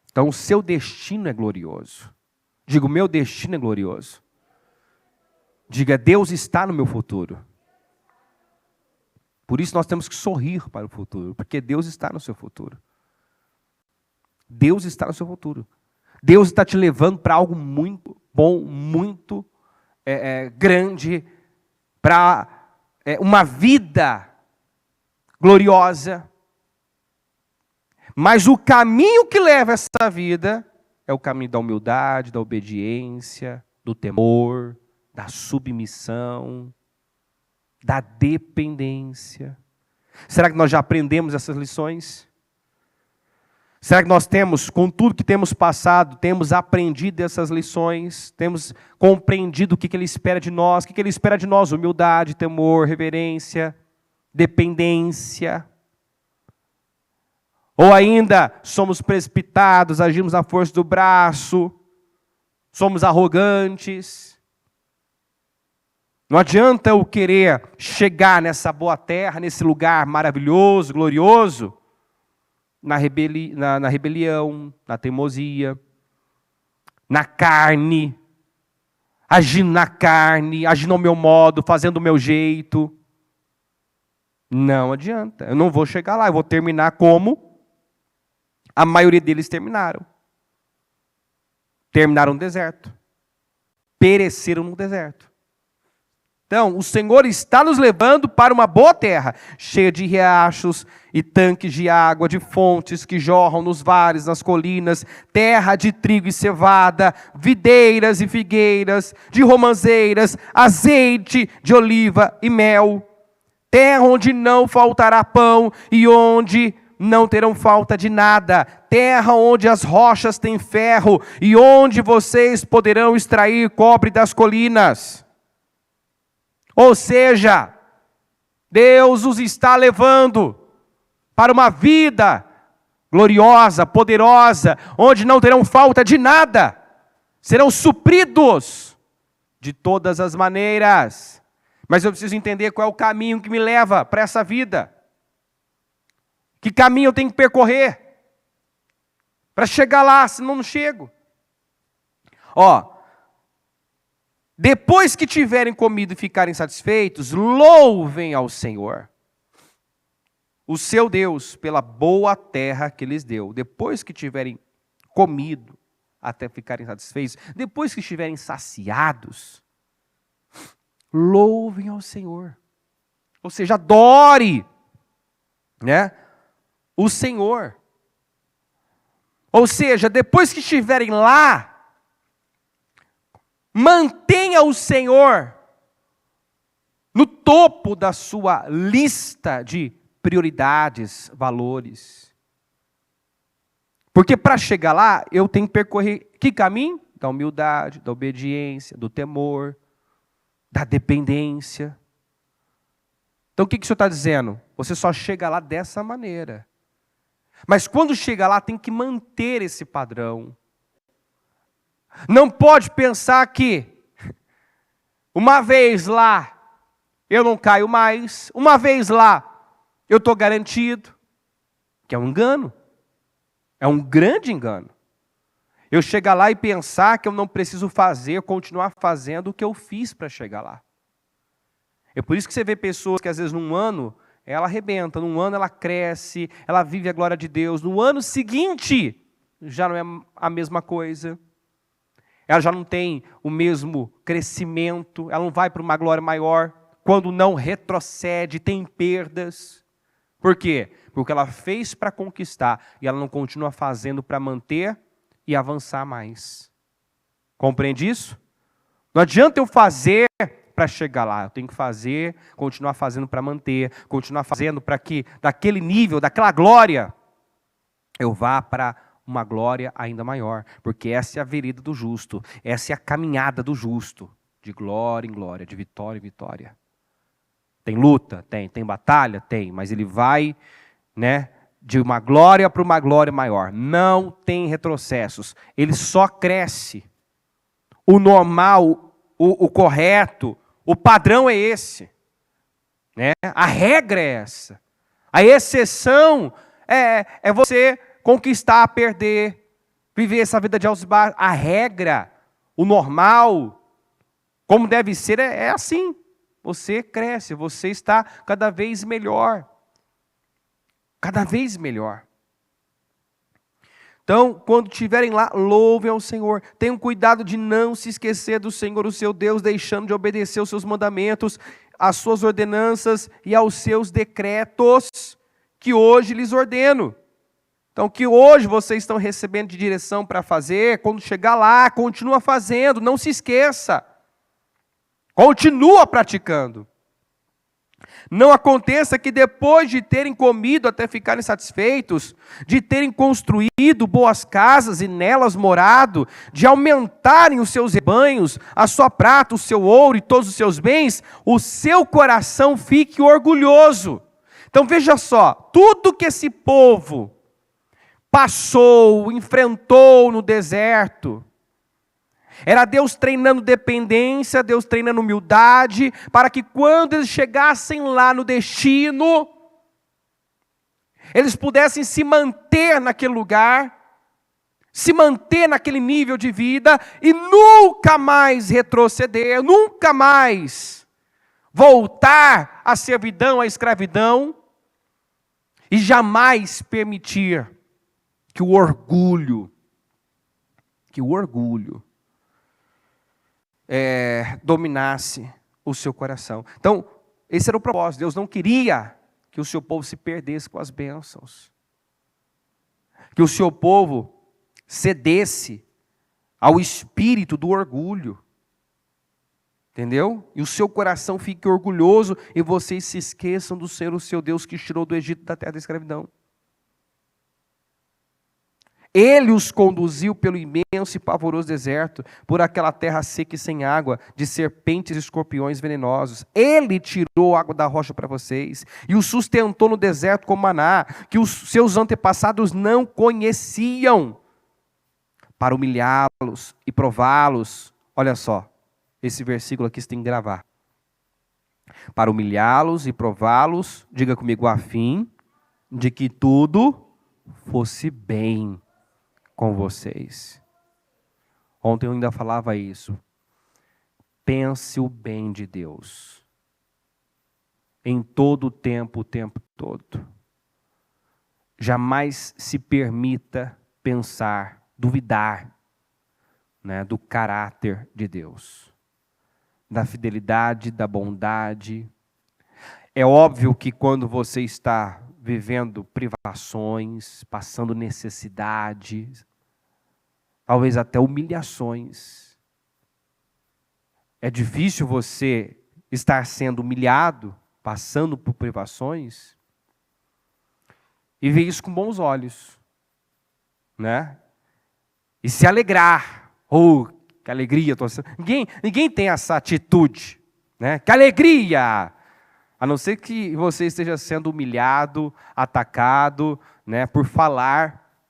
Então o seu destino é glorioso. Diga, o meu destino é glorioso. Diga, Deus está no meu futuro. Por isso nós temos que sorrir para o futuro, porque Deus está no seu futuro. Deus está no seu futuro. Deus está te levando para algo muito bom, muito grande, para uma vida gloriosa. Mas o caminho que leva essa vida é o caminho da humildade, da obediência, do temor, da submissão, da dependência. Será que nós já aprendemos essas lições? Será que nós temos, com tudo que temos passado, temos aprendido essas lições? Temos compreendido o que Ele espera de nós? O que Ele espera de nós? Humildade, temor, reverência, dependência. Ou ainda somos precipitados, agimos à força do braço, somos arrogantes. Não adianta eu querer chegar nessa boa terra, nesse lugar maravilhoso, glorioso, na rebelião, na teimosia, na carne, agindo na carne, agindo ao meu modo, fazendo do meu jeito. Não adianta, eu não vou chegar lá, eu vou terminar como a maioria deles terminaram. Terminaram no deserto. Pereceram no deserto. Então, o Senhor está nos levando para uma boa terra, cheia de riachos e tanques de água, de fontes que jorram nos vales, nas colinas, terra de trigo e cevada, videiras e figueiras, de romãzeiras, azeite de oliva e mel, terra onde não faltará pão e onde não terão falta de nada, terra onde as rochas têm ferro e onde vocês poderão extrair cobre das colinas. Ou seja, Deus os está levando para uma vida gloriosa, poderosa, onde não terão falta de nada, serão supridos de todas as maneiras. Mas eu preciso entender qual é o caminho que me leva para essa vida. Que caminho eu tenho que percorrer para chegar lá, senão não chego. Depois que tiverem comido e ficarem satisfeitos, louvem ao Senhor, o seu Deus, pela boa terra que lhes deu. Depois que tiverem comido, até ficarem satisfeitos, depois que estiverem saciados, louvem ao Senhor. Ou seja, adore, né, o Senhor. Ou seja, depois que estiverem lá, mantenha o Senhor no topo da sua lista de prioridades, valores. Porque para chegar lá, eu tenho que percorrer que caminho? Da humildade, da obediência, do temor, da dependência. Então o que o Senhor está dizendo? Você só chega lá dessa maneira. Mas quando chega lá, tem que manter esse padrão. Não pode pensar que uma vez lá eu não caio mais, uma vez lá eu estou garantido, que é um engano, é um grande engano. Eu chegar lá e pensar que eu não preciso fazer, continuar fazendo o que eu fiz para chegar lá. É por isso que você vê pessoas que às vezes num ano ela arrebenta, num ano ela cresce, ela vive a glória de Deus, no ano seguinte já não é a mesma coisa. Ela já não tem o mesmo crescimento, ela não vai para uma glória maior, quando não retrocede, tem perdas. Por quê? Porque ela fez para conquistar e ela não continua fazendo para manter e avançar mais. Compreende isso? Não adianta eu fazer para chegar lá, eu tenho que fazer, continuar fazendo para manter, continuar fazendo para que daquele nível, daquela glória, eu vá para uma glória ainda maior, porque essa é a vereda do justo, essa é a caminhada do justo, de glória em glória, de vitória em vitória. Tem luta? Tem batalha? Tem, mas ele vai, né, de uma glória para uma glória maior. Não tem retrocessos, ele só cresce. O normal, o correto, o padrão é esse, né? A regra é essa. A exceção é você conquistar, perder, viver essa vida de altos e baixos. A regra, o normal, como deve ser, é assim. Você cresce, você está cada vez melhor. Cada vez melhor. Então, quando estiverem lá, louvem ao Senhor. Tenham cuidado de não se esquecer do Senhor, o seu Deus, deixando de obedecer os seus mandamentos, as suas ordenanças e aos seus decretos que hoje lhes ordeno. Então, que hoje vocês estão recebendo de direção para fazer, quando chegar lá, continua fazendo, não se esqueça. Continua praticando. Não aconteça que depois de terem comido até ficarem satisfeitos, de terem construído boas casas e nelas morado, de aumentarem os seus rebanhos, a sua prata, o seu ouro e todos os seus bens, o seu coração fique orgulhoso. Então veja só, tudo que esse povo passou, enfrentou no deserto, era Deus treinando dependência, Deus treinando humildade, para que quando eles chegassem lá no destino, eles pudessem se manter naquele lugar, se manter naquele nível de vida e nunca mais retroceder, nunca mais voltar à servidão, à escravidão, e jamais permitir que o orgulho dominasse o seu coração. Então, esse era o propósito. Deus não queria que o seu povo se perdesse com as bênçãos. Que o seu povo cedesse ao espírito do orgulho. Entendeu? E o seu coração fique orgulhoso e vocês se esqueçam do Senhor, o seu Deus, que os tirou do Egito, da terra da escravidão. Ele os conduziu pelo imenso e pavoroso deserto, por aquela terra seca e sem água, de serpentes e escorpiões venenosos. Ele tirou a água da rocha para vocês, e os sustentou no deserto com maná, que os seus antepassados não conheciam, para humilhá-los e prová-los. Olha só, Esse versículo aqui você tem que gravar. Para humilhá-los e prová-los, diga comigo, a fim de que tudo fosse bem com vocês. Ontem eu ainda falava isso. Pense o bem de Deus. Em todo o tempo todo. Jamais se permita pensar, duvidar, né, do caráter de Deus. Da fidelidade, da bondade. É óbvio que quando você está vivendo privações, passando necessidade, talvez até humilhações, é difícil você estar sendo humilhado, passando por privações, e ver isso com bons olhos, né? E se alegrar. Oh, que alegria! Ninguém tem essa atitude, né? Que alegria! A não ser que você esteja sendo humilhado, atacado, né, por falar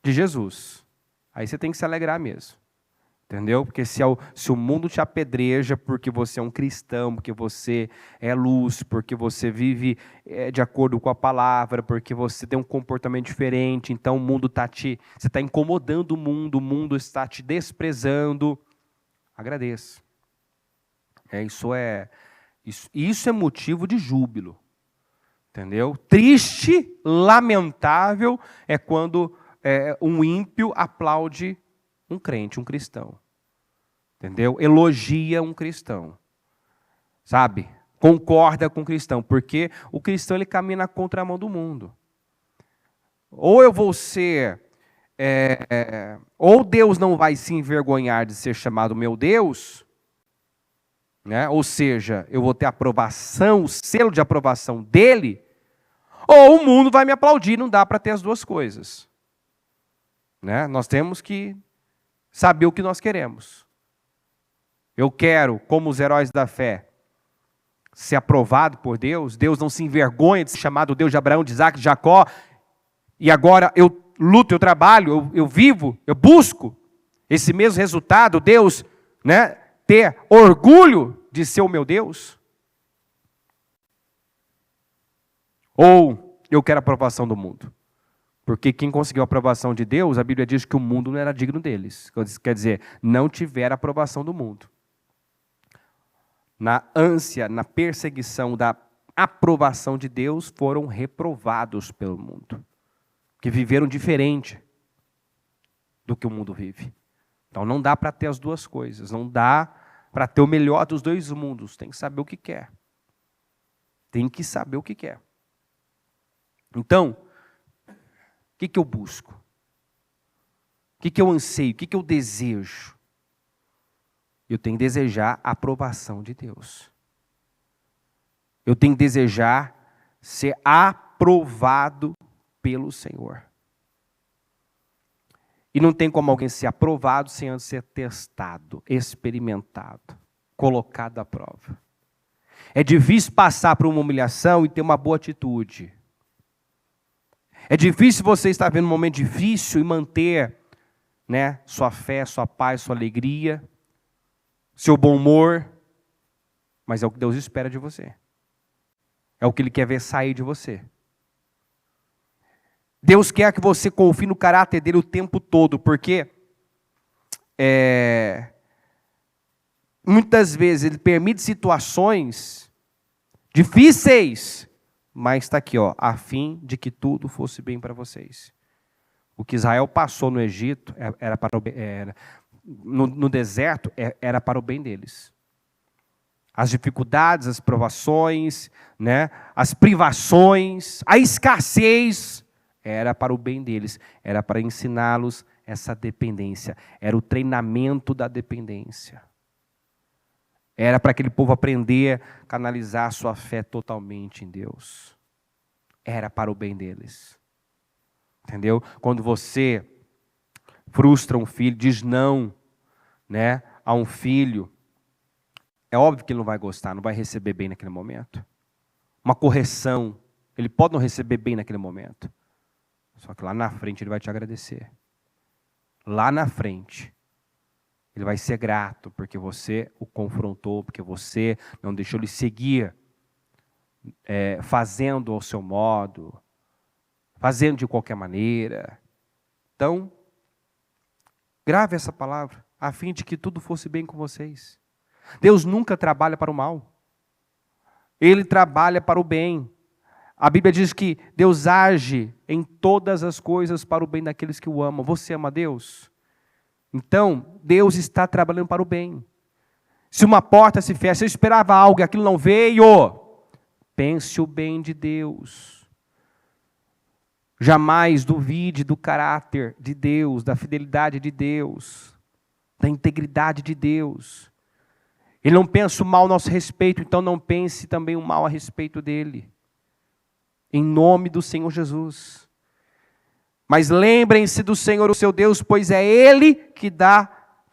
de Jesus. Aí você tem que se alegrar mesmo. Entendeu? Porque se o mundo te apedreja porque você é um cristão, porque você é luz, porque você vive de acordo com a palavra, porque você tem um comportamento diferente, então o mundo você está incomodando o mundo está te desprezando, agradeça. Isso é motivo de júbilo. Entendeu? Triste, lamentável é quando um ímpio aplaude um crente, um cristão. Entendeu? Elogia um cristão. Sabe? Concorda com o cristão. Porque o cristão ele caminha na contramão do mundo. Ou eu vou ser... ou Deus não vai se envergonhar de ser chamado meu Deus, né? Ou seja, eu vou ter aprovação, o selo de aprovação dele, ou o mundo vai me aplaudir. Não dá para ter as duas coisas. Né? Nós temos que saber o que nós queremos. Eu quero, como os heróis da fé, ser aprovado por Deus. Deus não se envergonha de ser chamado Deus de Abraão, de Isaac, de Jacó. E agora eu luto, eu trabalho, eu vivo, eu busco esse mesmo resultado. Deus, né, ter orgulho de ser o meu Deus. Ou eu quero a aprovação do mundo. Porque quem conseguiu a aprovação de Deus, a Bíblia diz que o mundo não era digno deles. Quer dizer, não tiveram a aprovação do mundo. Na ânsia, na perseguição da aprovação de Deus, foram reprovados pelo mundo. Que viveram diferente do que o mundo vive. Então não dá para ter as duas coisas. Não dá para ter o melhor dos dois mundos. Tem que saber o que quer. Tem que saber o que quer. Então... o que eu busco? O que eu anseio? O que eu desejo? Eu tenho que desejar a aprovação de Deus. Eu tenho que desejar ser aprovado pelo Senhor. E não tem como alguém ser aprovado sem antes ser testado, experimentado, colocado à prova. É difícil passar por uma humilhação e ter uma boa atitude. É difícil você estar vendo um momento difícil e manter, né, sua fé, sua paz, sua alegria, seu bom humor. Mas é o que Deus espera de você. É o que Ele quer ver sair de você. Deus quer que você confie no caráter dEle o tempo todo, porque muitas vezes Ele permite situações difíceis, mas está aqui, ó, a fim de que tudo fosse bem para vocês. O que Israel passou no Egito, no deserto, era para o bem deles. As dificuldades, as provações, né, as privações, a escassez, era para o bem deles. Era para ensiná-los essa dependência. Era o treinamento da dependência. Era para aquele povo aprender a canalizar sua fé totalmente em Deus. Era para o bem deles. Entendeu? Quando você frustra um filho, diz não, né, a um filho, é óbvio que ele não vai gostar, não vai receber bem naquele momento. Uma correção, ele pode não receber bem naquele momento. Só que lá na frente ele vai te agradecer. Lá na frente, Ele vai ser grato, porque você o confrontou, porque você não deixou ele seguir fazendo ao seu modo, fazendo de qualquer maneira. Então, grave essa palavra, a fim de que tudo fosse bem com vocês. Deus nunca trabalha para o mal. Ele trabalha para o bem. A Bíblia diz que Deus age em todas as coisas para o bem daqueles que o amam. Você ama Deus? Então, Deus está trabalhando para o bem. Se uma porta se fecha, se eu esperava algo e aquilo não veio, pense o bem de Deus. Jamais duvide do caráter de Deus, da fidelidade de Deus, da integridade de Deus. Ele não pensa o mal a nosso respeito, então não pense também o mal a respeito dele. Em nome do Senhor Jesus. Mas lembrem-se do Senhor, o seu Deus, pois é Ele que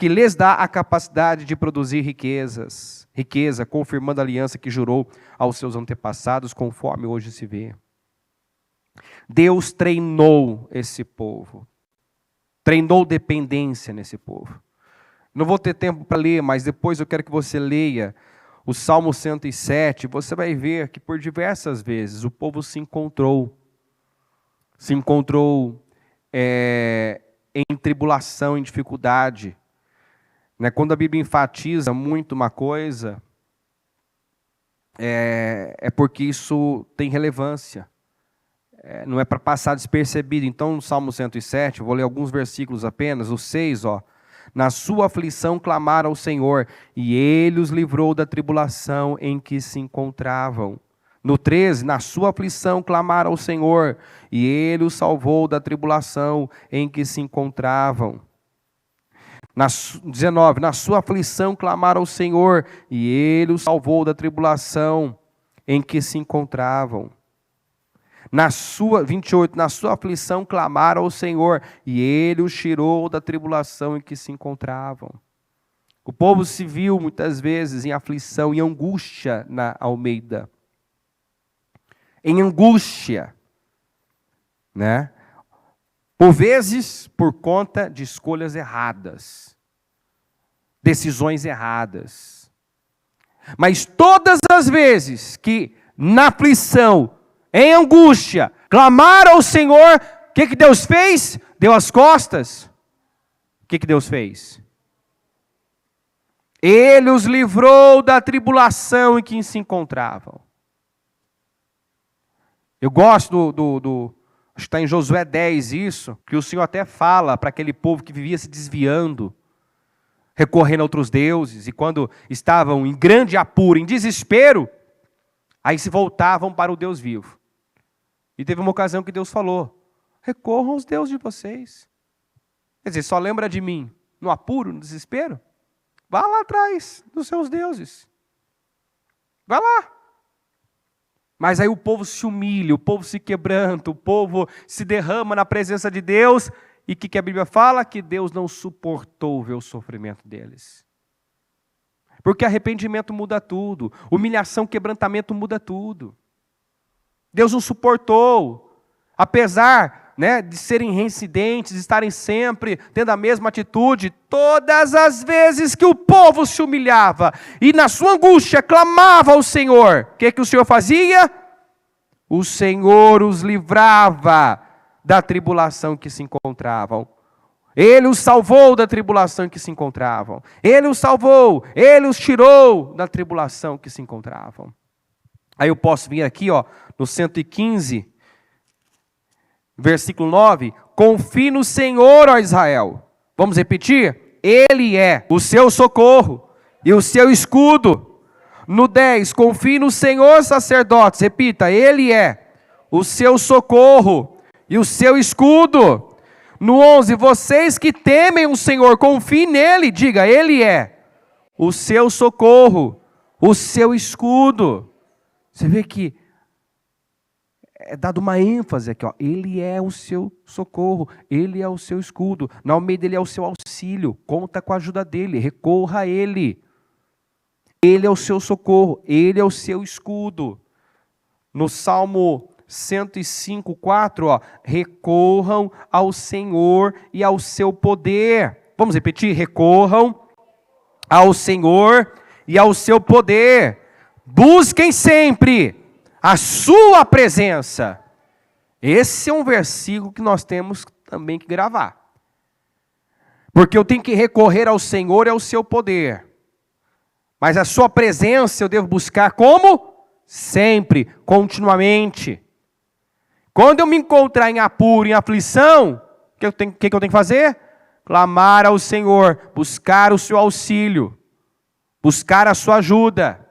lhes dá a capacidade de produzir riqueza, confirmando a aliança que jurou aos seus antepassados, conforme hoje se vê. Deus treinou esse povo, treinou dependência nesse povo. Não vou ter tempo para ler, mas depois eu quero que você leia o Salmo 107, você vai ver que por diversas vezes o povo se encontrou em tribulação, em dificuldade. Quando a Bíblia enfatiza muito uma coisa, é porque isso tem relevância. Não é para passar despercebido. Então, no Salmo 107, vou ler alguns versículos apenas, o 6, na sua aflição clamaram ao Senhor, e Ele os livrou da tribulação em que se encontravam. No 13, na sua aflição clamaram ao Senhor, e Ele os salvou da tribulação em que se encontravam. 19, na sua aflição clamaram ao Senhor, e Ele os salvou da tribulação em que se encontravam. 28, na sua aflição clamaram ao Senhor, e Ele os tirou da tribulação em que se encontravam. O povo se viu muitas vezes em aflição, em angústia na Almeida. Em angústia, Por vezes, por conta de escolhas erradas, decisões erradas. Mas todas as vezes que na aflição, em angústia, clamaram ao Senhor, o que Deus fez? Deu as costas. O que Deus fez? Ele os livrou da tribulação em que se encontravam. Eu gosto acho que está em Josué 10 isso, que o Senhor até fala para aquele povo que vivia se desviando, recorrendo a outros deuses, e quando estavam em grande apuro, em desespero, aí se voltavam para o Deus vivo. E teve uma ocasião que Deus falou, recorram aos deuses de vocês. Quer dizer, só lembra de mim no apuro, no desespero? Vá lá atrás dos seus deuses. Vá lá. Mas aí o povo se humilha, o povo se quebranta, o povo se derrama na presença de Deus. E o que a Bíblia fala? Que Deus não suportou ver o sofrimento deles. Porque arrependimento muda tudo. Humilhação, quebrantamento muda tudo. Deus não suportou. Apesar de serem reincidentes, de estarem sempre tendo a mesma atitude, todas as vezes que o povo se humilhava e na sua angústia clamava ao Senhor, o que o Senhor fazia? O Senhor os livrava da tribulação que se encontravam. Ele os salvou da tribulação em que se encontravam. Ele os salvou, Ele os tirou da tribulação que se encontravam. Aí eu posso vir aqui, no 115, versículo 9, confie no Senhor, ó Israel. Vamos repetir? Ele é o seu socorro e o seu escudo. No 10, confie no Senhor, sacerdotes. Repita, Ele é o seu socorro e o seu escudo. No 11, vocês que temem o Senhor, confiem nele. Diga, Ele é o seu socorro, o seu escudo. Você vê que é dado uma ênfase aqui, Ele é o seu socorro, Ele é o seu escudo. Na Almeida, Ele é o seu auxílio, conta com a ajuda dEle, recorra a Ele. Ele é o seu socorro, Ele é o seu escudo. No Salmo 105, 4, recorram ao Senhor e ao seu poder. Vamos repetir? Recorram ao Senhor e ao seu poder. Busquem sempre a sua presença. Esse é um versículo que nós temos também que gravar. Porque eu tenho que recorrer ao Senhor e ao seu poder. Mas a sua presença eu devo buscar como? Sempre, continuamente. Quando eu me encontrar em apuro, em aflição, o que eu tenho que fazer? Clamar ao Senhor, buscar o seu auxílio, buscar a sua ajuda.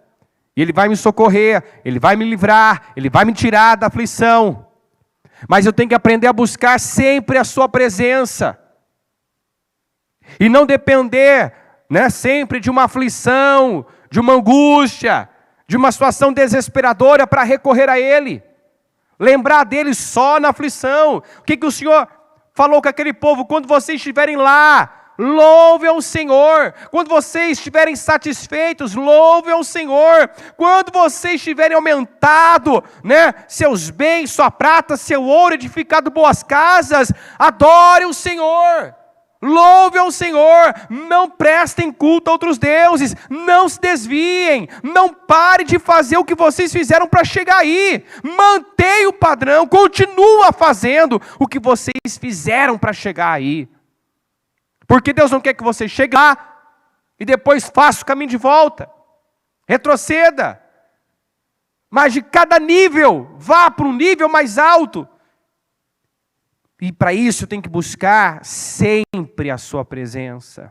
E Ele vai me socorrer, Ele vai me livrar, Ele vai me tirar da aflição. Mas eu tenho que aprender a buscar sempre a sua presença. E não depender, sempre de uma aflição, de uma angústia, de uma situação desesperadora para recorrer a Ele. Lembrar dele só na aflição. O que o Senhor falou com aquele povo? Quando vocês estiverem lá, louve ao Senhor. Quando vocês estiverem satisfeitos, louve ao Senhor. Quando vocês estiverem aumentado, seus bens, sua prata, seu ouro, edificado boas casas, adore o Senhor. Louve ao Senhor, não prestem culto a outros deuses, não se desviem, não pare de fazer o que vocês fizeram para chegar aí, mantenha o padrão, continua fazendo o que vocês fizeram para chegar aí, porque Deus não quer que você chegue lá e depois faça o caminho de volta, retroceda, mas de cada nível, vá para um nível mais alto. E para isso tem que buscar sempre a sua presença.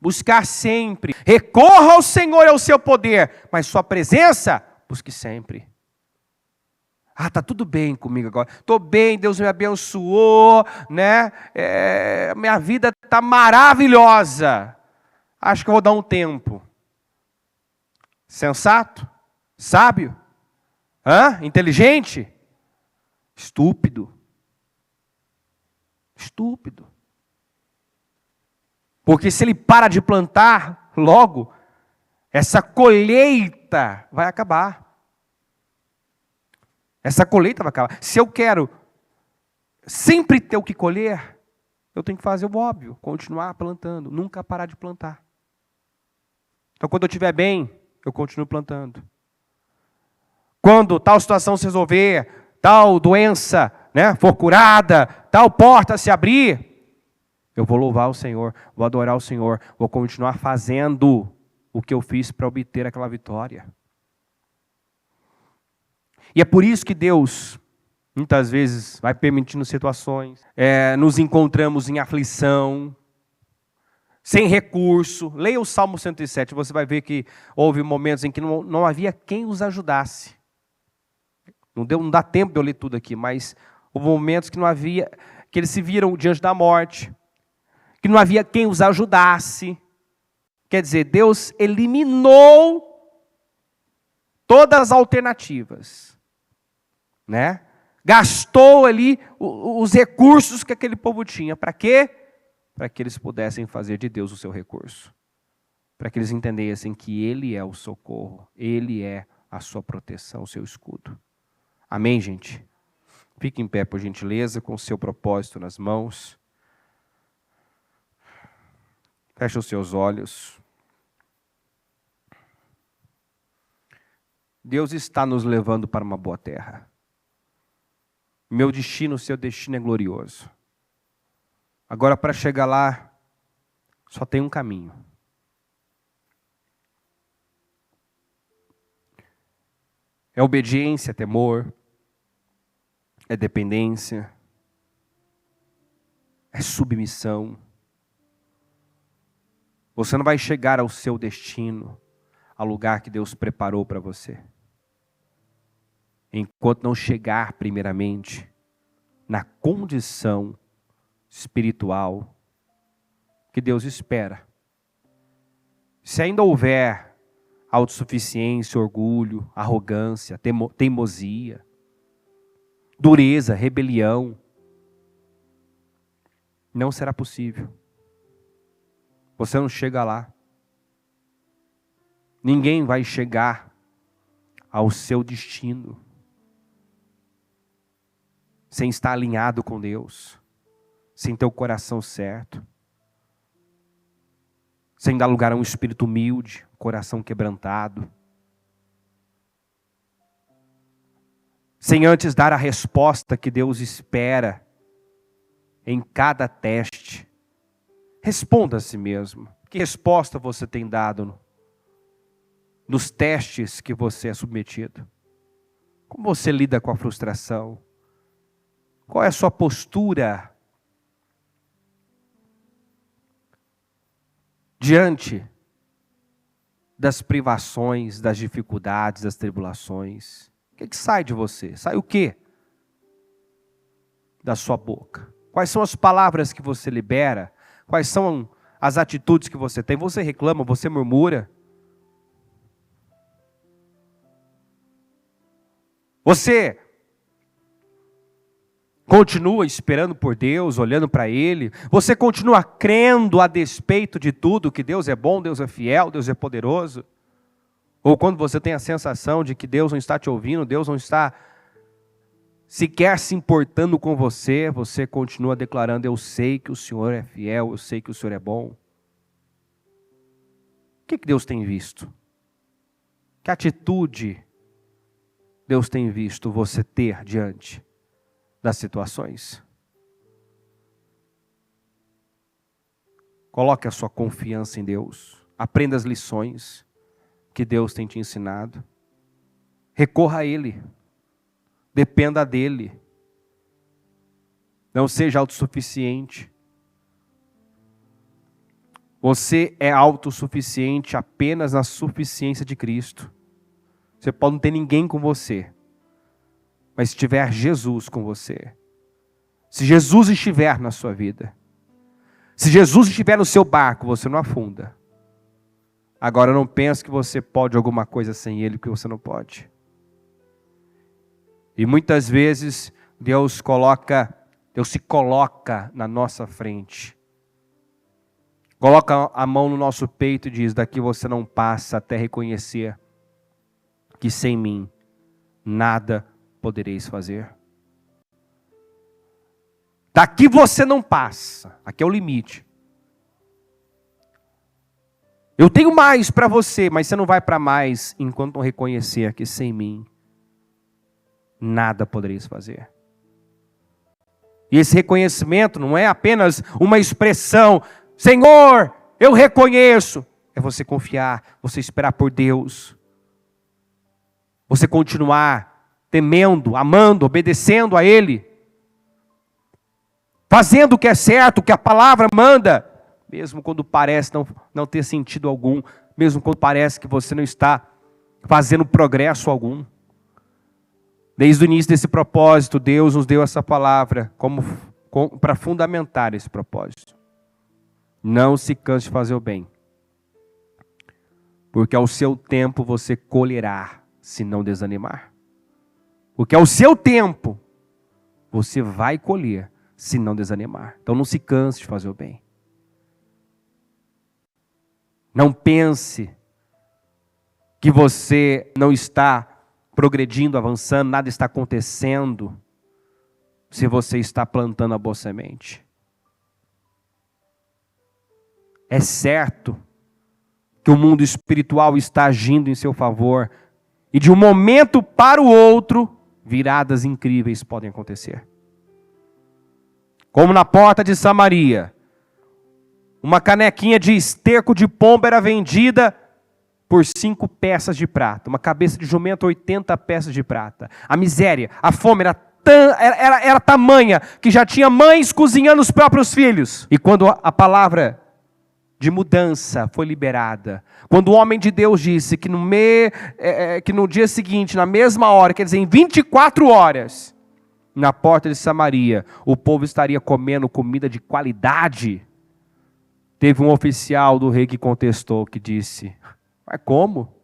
Buscar sempre. Recorra ao Senhor e ao seu poder, mas sua presença, busque sempre. Está tudo bem comigo agora. Estou bem, Deus me abençoou, minha vida está maravilhosa. Acho que eu vou dar um tempo. Sensato? Sábio? Inteligente? Estúpido. Estúpido. Porque se ele para de plantar, logo, essa colheita vai acabar. Essa colheita vai acabar. Se eu quero sempre ter o que colher, eu tenho que fazer o óbvio, continuar plantando, nunca parar de plantar. Então, quando eu estiver bem, eu continuo plantando. Quando tal situação se resolver, tal doença for curada, tal porta se abrir, eu vou louvar o Senhor, vou adorar o Senhor, vou continuar fazendo o que eu fiz para obter aquela vitória. E é por isso que Deus, muitas vezes, vai permitindo situações, nos encontramos em aflição, sem recurso. Leia o Salmo 107, você vai ver que houve momentos em que não havia quem os ajudasse. Não dá tempo de eu ler tudo aqui, mas houve momentos que não havia, que eles se viram diante da morte, que não havia quem os ajudasse. Quer dizer, Deus eliminou todas as alternativas, Gastou ali os recursos que aquele povo tinha. Para quê? Para que eles pudessem fazer de Deus o seu recurso. Para que eles entendessem que Ele é o socorro, Ele é a sua proteção, o seu escudo. Amém, gente? Fique em pé, por gentileza, com o seu propósito nas mãos. Feche os seus olhos. Deus está nos levando para uma boa terra. Meu destino, o seu destino é glorioso. Agora, para chegar lá, só tem um caminho. É obediência, é temor, é dependência, é submissão. Você não vai chegar ao seu destino, ao lugar que Deus preparou para você, enquanto não chegar primeiramente na condição espiritual que Deus espera. Se ainda houver autossuficiência, orgulho, arrogância, teimosia, dureza, rebelião, não será possível. Você não chega lá. Ninguém vai chegar ao seu destino sem estar alinhado com Deus, sem ter o coração certo, sem dar lugar a um espírito humilde, coração quebrantado. Sem antes dar a resposta que Deus espera em cada teste. Responda a si mesmo. Que resposta você tem dado nos testes que você é submetido? Como você lida com a frustração? Qual é a sua postura diante das privações, das dificuldades, das tribulações? O que sai de você? Sai o quê da sua boca? Quais são as palavras que você libera? Quais são as atitudes que você tem? Você reclama, você murmura? Você continua esperando por Deus, olhando para Ele? Você continua crendo a despeito de tudo que Deus é bom, Deus é fiel, Deus é poderoso? Ou quando você tem a sensação de que Deus não está te ouvindo, Deus não está sequer se importando com você, você continua declarando: eu sei que o Senhor é fiel, eu sei que o Senhor é bom. O que Deus tem visto? Que atitude Deus tem visto você ter diante das situações? Coloque a sua confiança em Deus. Aprenda as lições que Deus tem te ensinado. Recorra a Ele. Dependa dEle. Não seja autossuficiente. Você é autossuficiente apenas na suficiência de Cristo. Você pode não ter ninguém com você, mas se tiver Jesus com você, se Jesus estiver na sua vida, se Jesus estiver no seu barco, você não afunda. Agora não pense que você pode alguma coisa sem Ele, porque você não pode. E muitas vezes Deus se coloca na nossa frente. Coloca a mão no nosso peito e diz: daqui você não passa até reconhecer que sem mim nada podereis fazer. Daqui você não passa, aqui é o limite. Eu tenho mais para você, mas você não vai para mais enquanto não reconhecer que sem mim nada podereis fazer. E esse reconhecimento não é apenas uma expressão: Senhor, eu reconheço. É você confiar, você esperar por Deus. Você continuar temendo, amando, obedecendo a Ele. Fazendo o que é certo, o que a palavra manda. Mesmo quando parece não ter sentido algum. Mesmo quando parece que você não está fazendo progresso algum. Desde o início desse propósito, Deus nos deu essa palavra para fundamentar esse propósito. Não se canse de fazer o bem. Porque ao seu tempo você colherá, se não desanimar. Porque ao seu tempo você vai colher, se não desanimar. Então não se canse de fazer o bem. Não pense que você não está progredindo, avançando, nada está acontecendo, se você está plantando a boa semente. É certo que o mundo espiritual está agindo em seu favor, e de um momento para o outro, viradas incríveis podem acontecer. Como na porta de Samaria, uma canequinha de esterco de pomba era vendida por 5 peças de prata. Uma cabeça de jumento, 80 peças de prata. A miséria, a fome era tamanha que já tinha mães cozinhando os próprios filhos. E quando a palavra de mudança foi liberada, quando o homem de Deus disse que no dia seguinte, na mesma hora, quer dizer, em 24 horas, na porta de Samaria, o povo estaria comendo comida de qualidade. Teve um oficial do rei que contestou, que disse: mas como?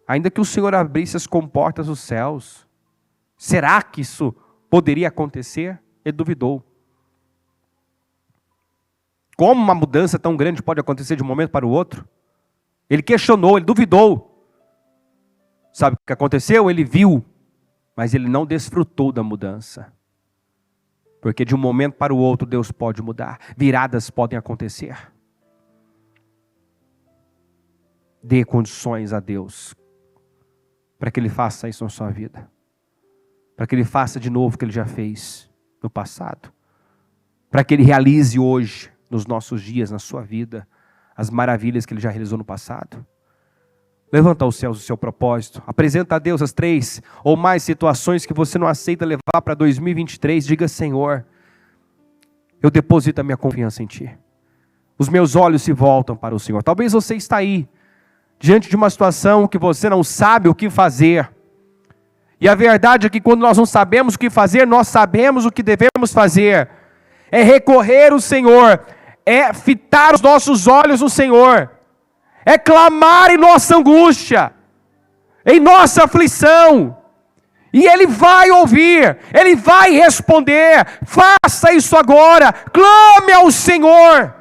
Ainda que o Senhor abrisse as comportas dos céus, será que isso poderia acontecer? Ele duvidou. Como uma mudança tão grande pode acontecer de um momento para o outro? Ele questionou, ele duvidou. Sabe o que aconteceu? Ele viu, mas ele não desfrutou da mudança. Porque de um momento para o outro Deus pode mudar. Viradas podem acontecer. Dê condições a Deus para que Ele faça isso na sua vida. Para que Ele faça de novo o que Ele já fez no passado. Para que Ele realize hoje, nos nossos dias, na sua vida, as maravilhas que Ele já realizou no passado. Levanta aos céus o seu propósito. Apresenta a Deus as 3 ou mais situações que você não aceita levar para 2023. Diga: Senhor, eu deposito a minha confiança em Ti. Os meus olhos se voltam para o Senhor. Talvez você está aí, diante de uma situação que você não sabe o que fazer. E a verdade é que quando nós não sabemos o que fazer, nós sabemos o que devemos fazer. É recorrer ao Senhor, é fitar os nossos olhos no Senhor, é clamar em nossa angústia, em nossa aflição, e Ele vai ouvir, Ele vai responder. Faça isso agora, clame ao Senhor,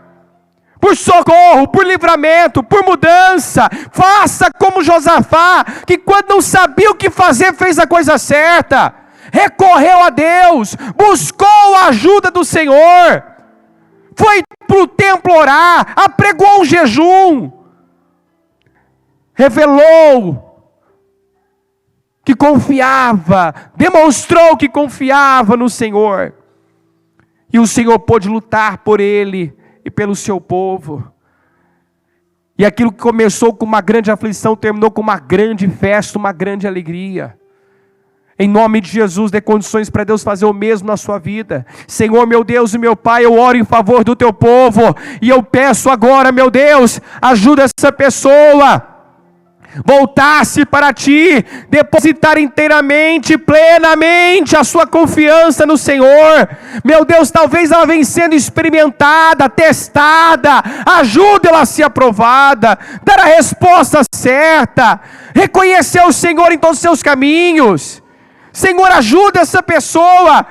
por socorro, por livramento, por mudança. Faça como Josafá, que quando não sabia o que fazer, fez a coisa certa, recorreu a Deus, buscou a ajuda do Senhor, foi para o templo orar, apregou um jejum, revelou que confiava, demonstrou que confiava no Senhor, e o Senhor pôde lutar por ele e pelo seu povo. E aquilo que começou com uma grande aflição, terminou com uma grande festa, uma grande alegria. Em nome de Jesus, dê condições para Deus fazer o mesmo na sua vida. Senhor, meu Deus e meu Pai, eu oro em favor do Teu povo, e eu peço agora, meu Deus, ajuda essa pessoa, voltar-se para Ti, depositar inteiramente, plenamente a sua confiança no Senhor. Meu Deus, talvez ela venha sendo experimentada, testada, ajuda ela a ser aprovada, dar a resposta certa, reconhecer o Senhor em todos os seus caminhos. Senhor, ajuda essa pessoa,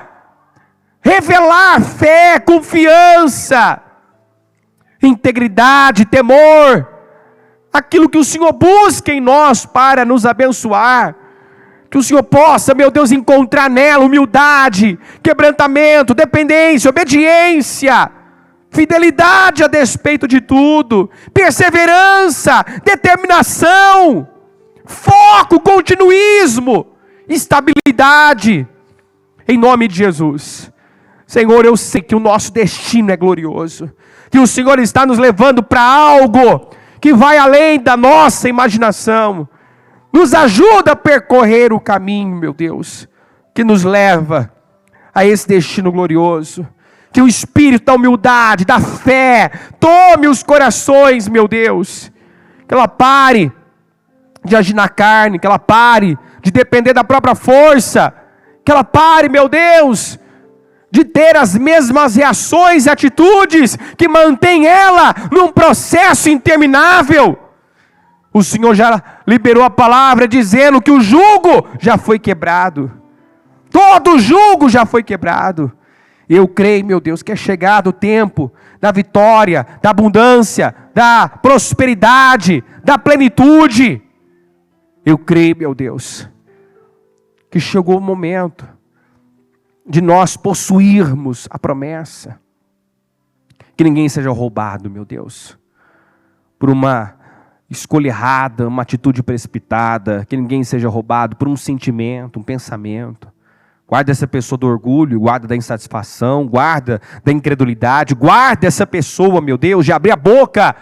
revelar fé, confiança, integridade, temor, aquilo que o Senhor busca em nós para nos abençoar. Que o Senhor possa, meu Deus, encontrar nela humildade, quebrantamento, dependência, obediência, fidelidade a despeito de tudo, perseverança, determinação, foco, continuismo, estabilidade, em nome de Jesus. Senhor, eu sei que o nosso destino é glorioso, que o Senhor está nos levando para algo que vai além da nossa imaginação. Nos ajuda a percorrer o caminho, meu Deus, que nos leva a esse destino glorioso. Que o Espírito da humildade, da fé, tome os corações, meu Deus. Que ela pare de agir na carne, que ela pare de depender da própria força, que ela pare, meu Deus, de ter as mesmas reações e atitudes que mantém ela num processo interminável. O Senhor já liberou a palavra dizendo que o jugo já foi quebrado. Todo jugo já foi quebrado. Eu creio, meu Deus, que é chegado o tempo da vitória, da abundância, da prosperidade, da plenitude. Eu creio, meu Deus, que chegou o momento de nós possuirmos a promessa. Que ninguém seja roubado, meu Deus, por uma escolha errada, uma atitude precipitada. Que ninguém seja roubado por um sentimento, um pensamento. Guarda essa pessoa do orgulho, guarda da insatisfação, guarda da incredulidade, guarda essa pessoa, meu Deus, de abrir a boca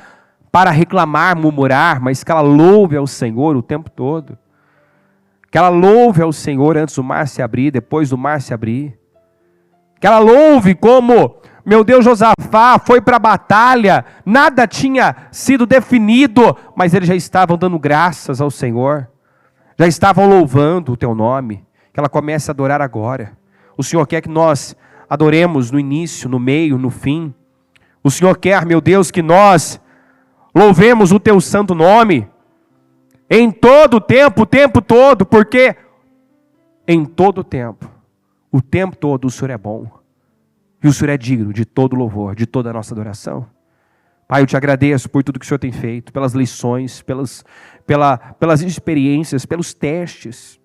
para reclamar, murmurar, mas que ela louve ao Senhor o tempo todo. Que ela louve ao Senhor antes do mar se abrir, depois do mar se abrir. Que ela louve como, meu Deus, Josafá foi para a batalha, nada tinha sido definido, mas eles já estavam dando graças ao Senhor, já estavam louvando o Teu nome. Que ela comece a adorar agora. O Senhor quer que nós adoremos no início, no meio, no fim. O Senhor quer, meu Deus, que nós louvemos o Teu santo nome em todo o tempo todo, porque em todo o tempo todo o Senhor é bom, e o Senhor é digno de todo louvor, de toda a nossa adoração. Pai, eu Te agradeço por tudo que o Senhor tem feito, pelas lições, pelas experiências, pelos testes,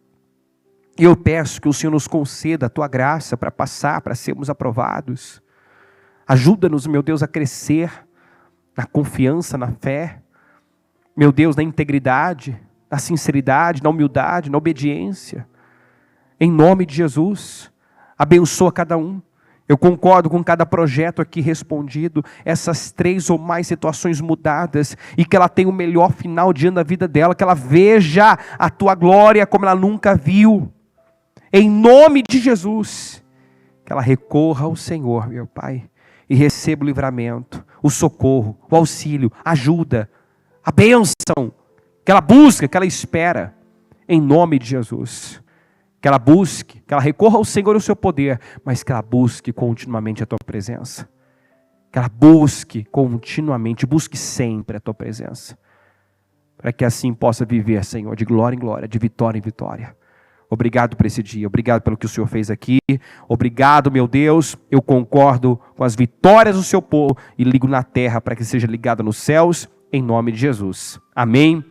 e eu peço que o Senhor nos conceda a Tua graça para passar, para sermos aprovados. Ajuda-nos, meu Deus, a crescer na confiança, na fé. meu Deus, na integridade, na sinceridade, na humildade, na obediência. Em nome de Jesus, abençoa cada um. Eu concordo com cada projeto aqui respondido, essas 3 ou mais situações mudadas, e que ela tenha o melhor final de ano da vida dela, que ela veja a tua glória como ela nunca viu. Em nome de Jesus, que ela recorra ao Senhor, meu Pai, e receba o livramento, o socorro, o auxílio, a ajuda, a bênção, que ela busca, que ela espera, em nome de Jesus. Que ela busque, que ela recorra ao Senhor e ao seu poder, mas que ela busque continuamente a tua presença. Que ela busque continuamente, busque sempre a tua presença. Para que assim possa viver, Senhor, de glória em glória, de vitória em vitória. Obrigado por esse dia, obrigado pelo que o Senhor fez aqui. Obrigado, meu Deus, eu concordo com as vitórias do seu povo e ligo na terra para que seja ligado nos céus, em nome de Jesus. Amém.